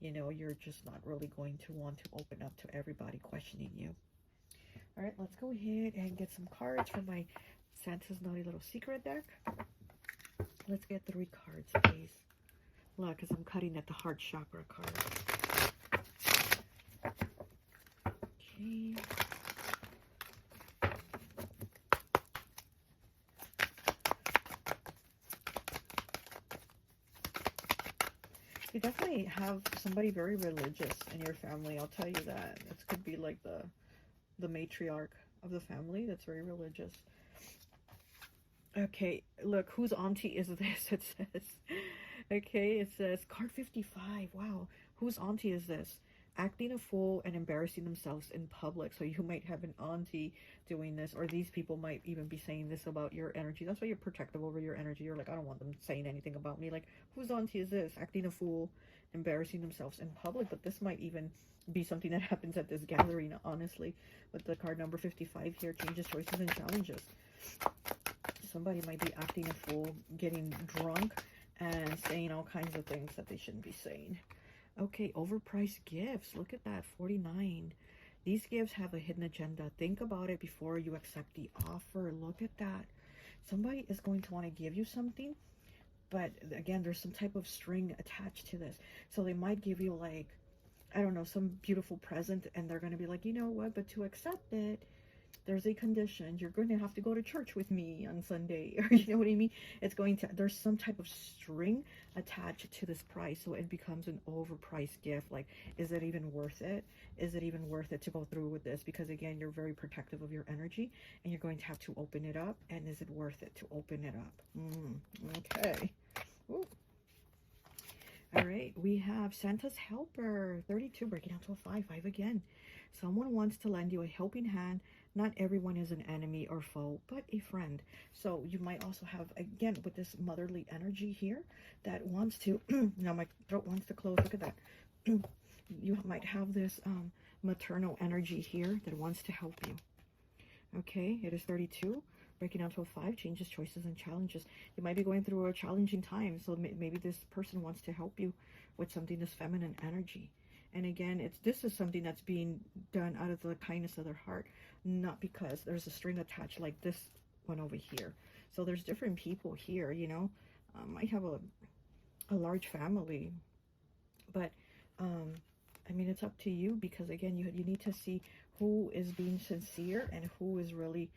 you're just not really going to want to open up to everybody questioning you. All right, let's go ahead and get some cards from my Santa's Naughty Little Secret deck. Let's get 3 cards, please. Look, because I'm cutting at the heart chakra card. Okay. You definitely have somebody very religious in your family, I'll tell you that. This could be like the matriarch of the family that's very religious. Okay, look, whose auntie is this? It says. Okay, it says card 55. Wow, whose auntie is this? Acting a fool and embarrassing themselves in public. So you might have an auntie doing this, or these people might even be saying this about your energy. That's why you're protective over your energy. You're like, I don't want them saying anything about me. Like, whose auntie is this? Acting a fool, embarrassing themselves in public. But this might even be something that happens at this gathering, honestly. With the card number 55 here, changes, choices, and challenges. Somebody might be acting a fool, getting drunk, and saying all kinds of things that they shouldn't be saying. Okay, overpriced gifts. Look at that, 49. These gifts have a hidden agenda. Think about it before you accept the offer. Look at that. Somebody is going to want to give you something, but again, there's some type of string attached to this. So they might give you, like, I don't know, some beautiful present, and they're going to be like, you know what, but to accept it, there's a condition. You're going to have to go to church with me on Sunday, or you know what I mean? It's going to, there's some type of string attached to this price, so it becomes an overpriced gift. Like, is it even worth it? Is it even worth it to go through with this? Because again, you're very protective of your energy, and you're going to have to open it up. And is it worth it to open it up? Okay. Ooh. All right, we have Santa's Helper, 32, breaking down to a 5, 5 again. Someone wants to lend you a helping hand. Not everyone is an enemy or foe, but a friend. So you might also have, again, with this motherly energy here, that wants to, now my throat wants to close, look at that. You might have this maternal energy here that wants to help you. Okay, it is 32. Breaking down to a 5, changes, choices, and challenges. You might be going through a challenging time, so maybe this person wants to help you with something, this feminine energy. And again, this is something that's being done out of the kindness of their heart, not because there's a string attached like this one over here. So there's different people here, you know. I have a large family, but I mean, it's up to you, because again, you need to see who is being sincere and who is really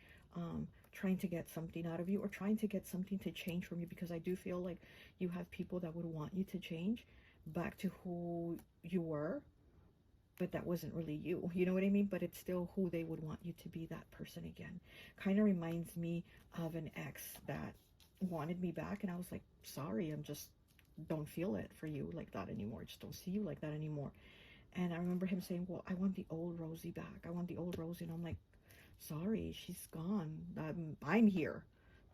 trying to get something out of you, or trying to get something to change from you, because I do feel like you have people that would want you to change back to who you were, but that wasn't really you, you know what I mean? But it's still who they would want you to be, that person again. Kind of reminds me of an ex that wanted me back, and I was like, sorry, I'm just don't feel it for you like that anymore. I just don't see you like that anymore. And I remember him saying, well, I want the old Rosie back. I want the old Rosie. And I'm like, sorry, she's gone. I'm here.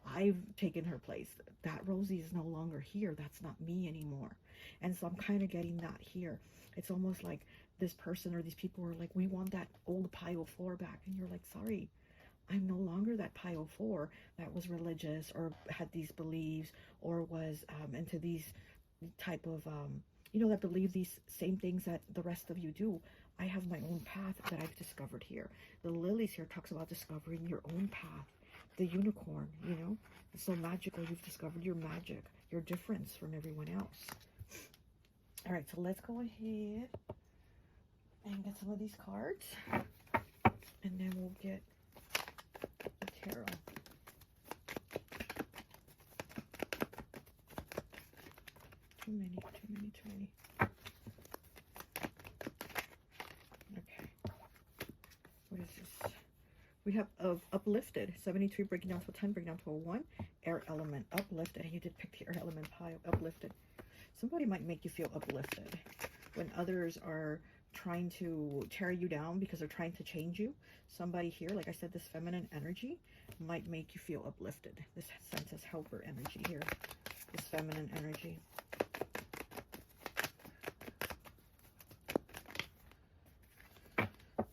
I've taken her place. That Rosie is no longer here. That's not me anymore. And so I'm kind of getting that here. It's almost like this person or these people are like, we want that old pile 4 back. And you're like, sorry, I'm no longer that pile 4 that was religious or had these beliefs or was into these type of, you know, that believe these same things that the rest of you do. I have my own path that I've discovered here. The lilies here talks about discovering your own path. The unicorn, you know, it's so magical. You've discovered your magic, your difference from everyone else. All right, so let's go ahead and get some of these cards, and then we'll get the tarot. Too many. Okay. What is this? We have uplifted, 73, breaking down to a 10, breaking down to a 1. Air element, uplifted. And you did pick the air element pile, uplifted. Somebody might make you feel uplifted when others are trying to tear you down because they're trying to change you. Somebody here, like I said, this feminine energy might make you feel uplifted. This Santa's Helper energy here, this feminine energy.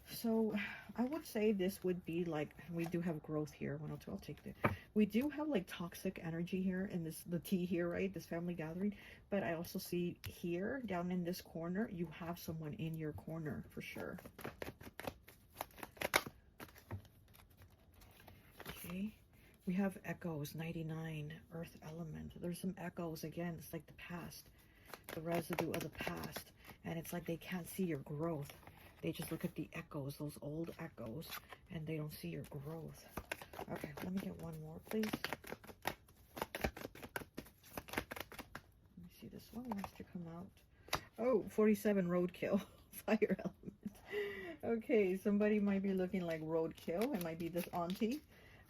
So I would say this would be like, we do have growth here. 102, I'll take that. We do have like toxic energy here in this, the T here, right? This family gathering. But I also see here, down in this corner, you have someone in your corner for sure. Okay. We have echoes, 99, earth element. There's some echoes again. It's like the past, the residue of the past. And it's like they can't see your growth. They just look at the echoes, those old echoes, and they don't see your growth. Okay, let me get one more, please. Let me see, this one wants to come out. Oh, 47, roadkill, fire element. Okay, somebody might be looking like roadkill. It might be this auntie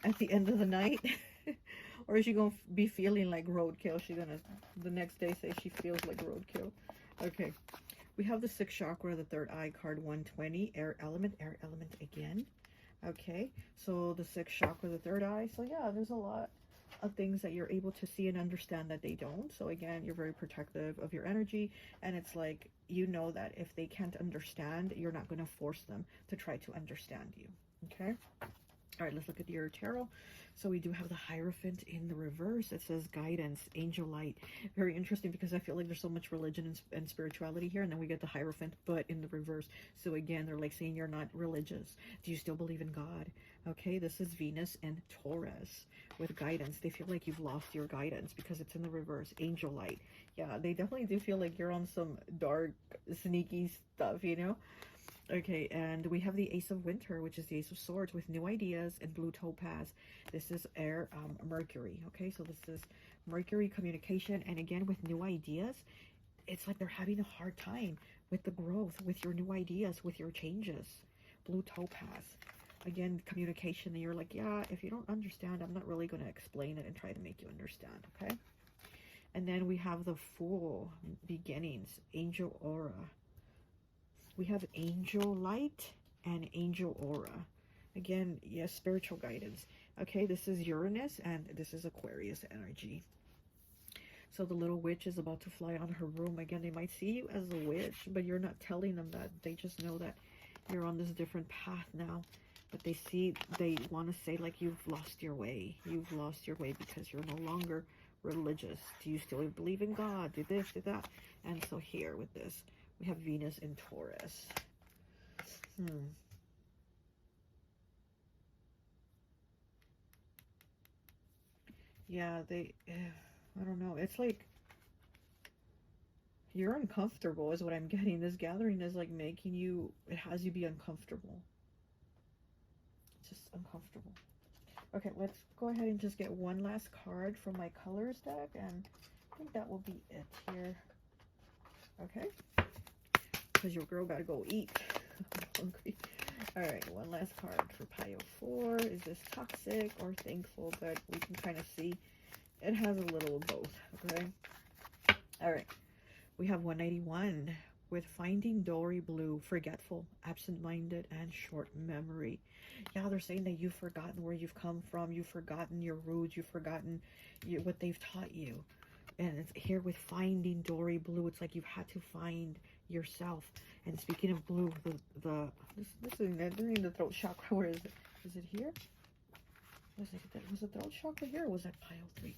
at the end of the night. Or is she going to be feeling like roadkill? She's going to, the next day, say she feels like roadkill. Okay. We have the 6th chakra, the 3rd eye card, 120, air element again. Okay, so the 6th chakra, the 3rd eye. So yeah, there's a lot of things that you're able to see and understand that they don't. So again, you're very protective of your energy. And it's like, you know that if they can't understand, you're not going to force them to try to understand you. Okay. All right, let's look at your tarot. So we do have the Hierophant in the reverse. It says guidance, angel light. Very interesting, because I feel like there's so much religion and spirituality here. And then we get the Hierophant, but in the reverse. So again, they're like saying you're not religious. Do you still believe in God? Okay, this is Venus and Taurus with guidance. They feel like you've lost your guidance because it's in the reverse. Angel light. Yeah, they definitely do feel like you're on some dark, sneaky stuff, you know? Okay, and we have the Ace of Winter, which is the Ace of Swords with new ideas, and blue topaz. This is air, Mercury. Okay, so this is Mercury communication, and again with new ideas. It's like they're having a hard time with the growth, with your new ideas, with your changes. Blue topaz. Again, communication, and you're like, yeah, if you don't understand, I'm not really going to explain it and try to make you understand, okay? And then we have the Fool, beginnings, angel aura. We have angel light and angel aura. Again, yes, spiritual guidance. Okay, this is Uranus and this is Aquarius energy. So the little witch is about to fly on her broom. Again, they might see you as a witch, but you're not telling them that. They just know that you're on this different path now. But they want to say like you've lost your way. You've lost your way because you're no longer religious. Do you still believe in God? Do this, do that? And so here with this, we have Venus in Taurus. Yeah, I don't know. It's like you're uncomfortable is what I'm getting. This gathering is like making you, it has you be uncomfortable. It's just uncomfortable. Okay, let's go ahead and just get one last card from my colors deck, and I think that will be it here. Okay, because your girl gotta go eat. I'm hungry. All right, one last card for Pile 4. Is this toxic or thankful? But we can kind of see it has a little of both. Okay. All right, we have 191 with Finding Dory Blue, forgetful, absent-minded, and short memory. Yeah, they're saying that you've forgotten where you've come from. You've forgotten your roots. You've forgotten what they've taught you. And it's here with Finding Dory Blue. It's like you've had to find yourself. And speaking of blue, this is during the throat chakra. Where is it? Is it here? Was the throat chakra here, or was that pile 3?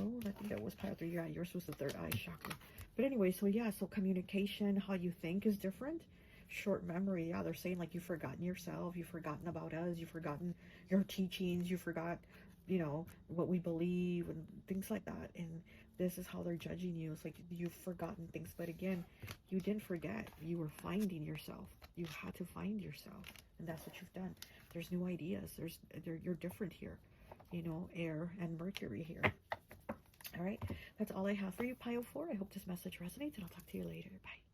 Oh, I think that was pile 3. Yeah, yours was the third eye chakra. But anyway, so yeah, so communication, how you think is different. Short memory, yeah, they're saying like you've forgotten yourself, you've forgotten about us, you've forgotten your teachings, you forgot, you know, what we believe and things like that. And this is how they're judging you. It's like you've forgotten things, but again, you didn't forget. You were finding yourself. You had to find yourself, and that's what you've done. There's new ideas. You're different here, you know, air and Mercury here. All right, that's all I have for you, Pile 4. I hope this message resonates, and I'll talk to you later. Bye.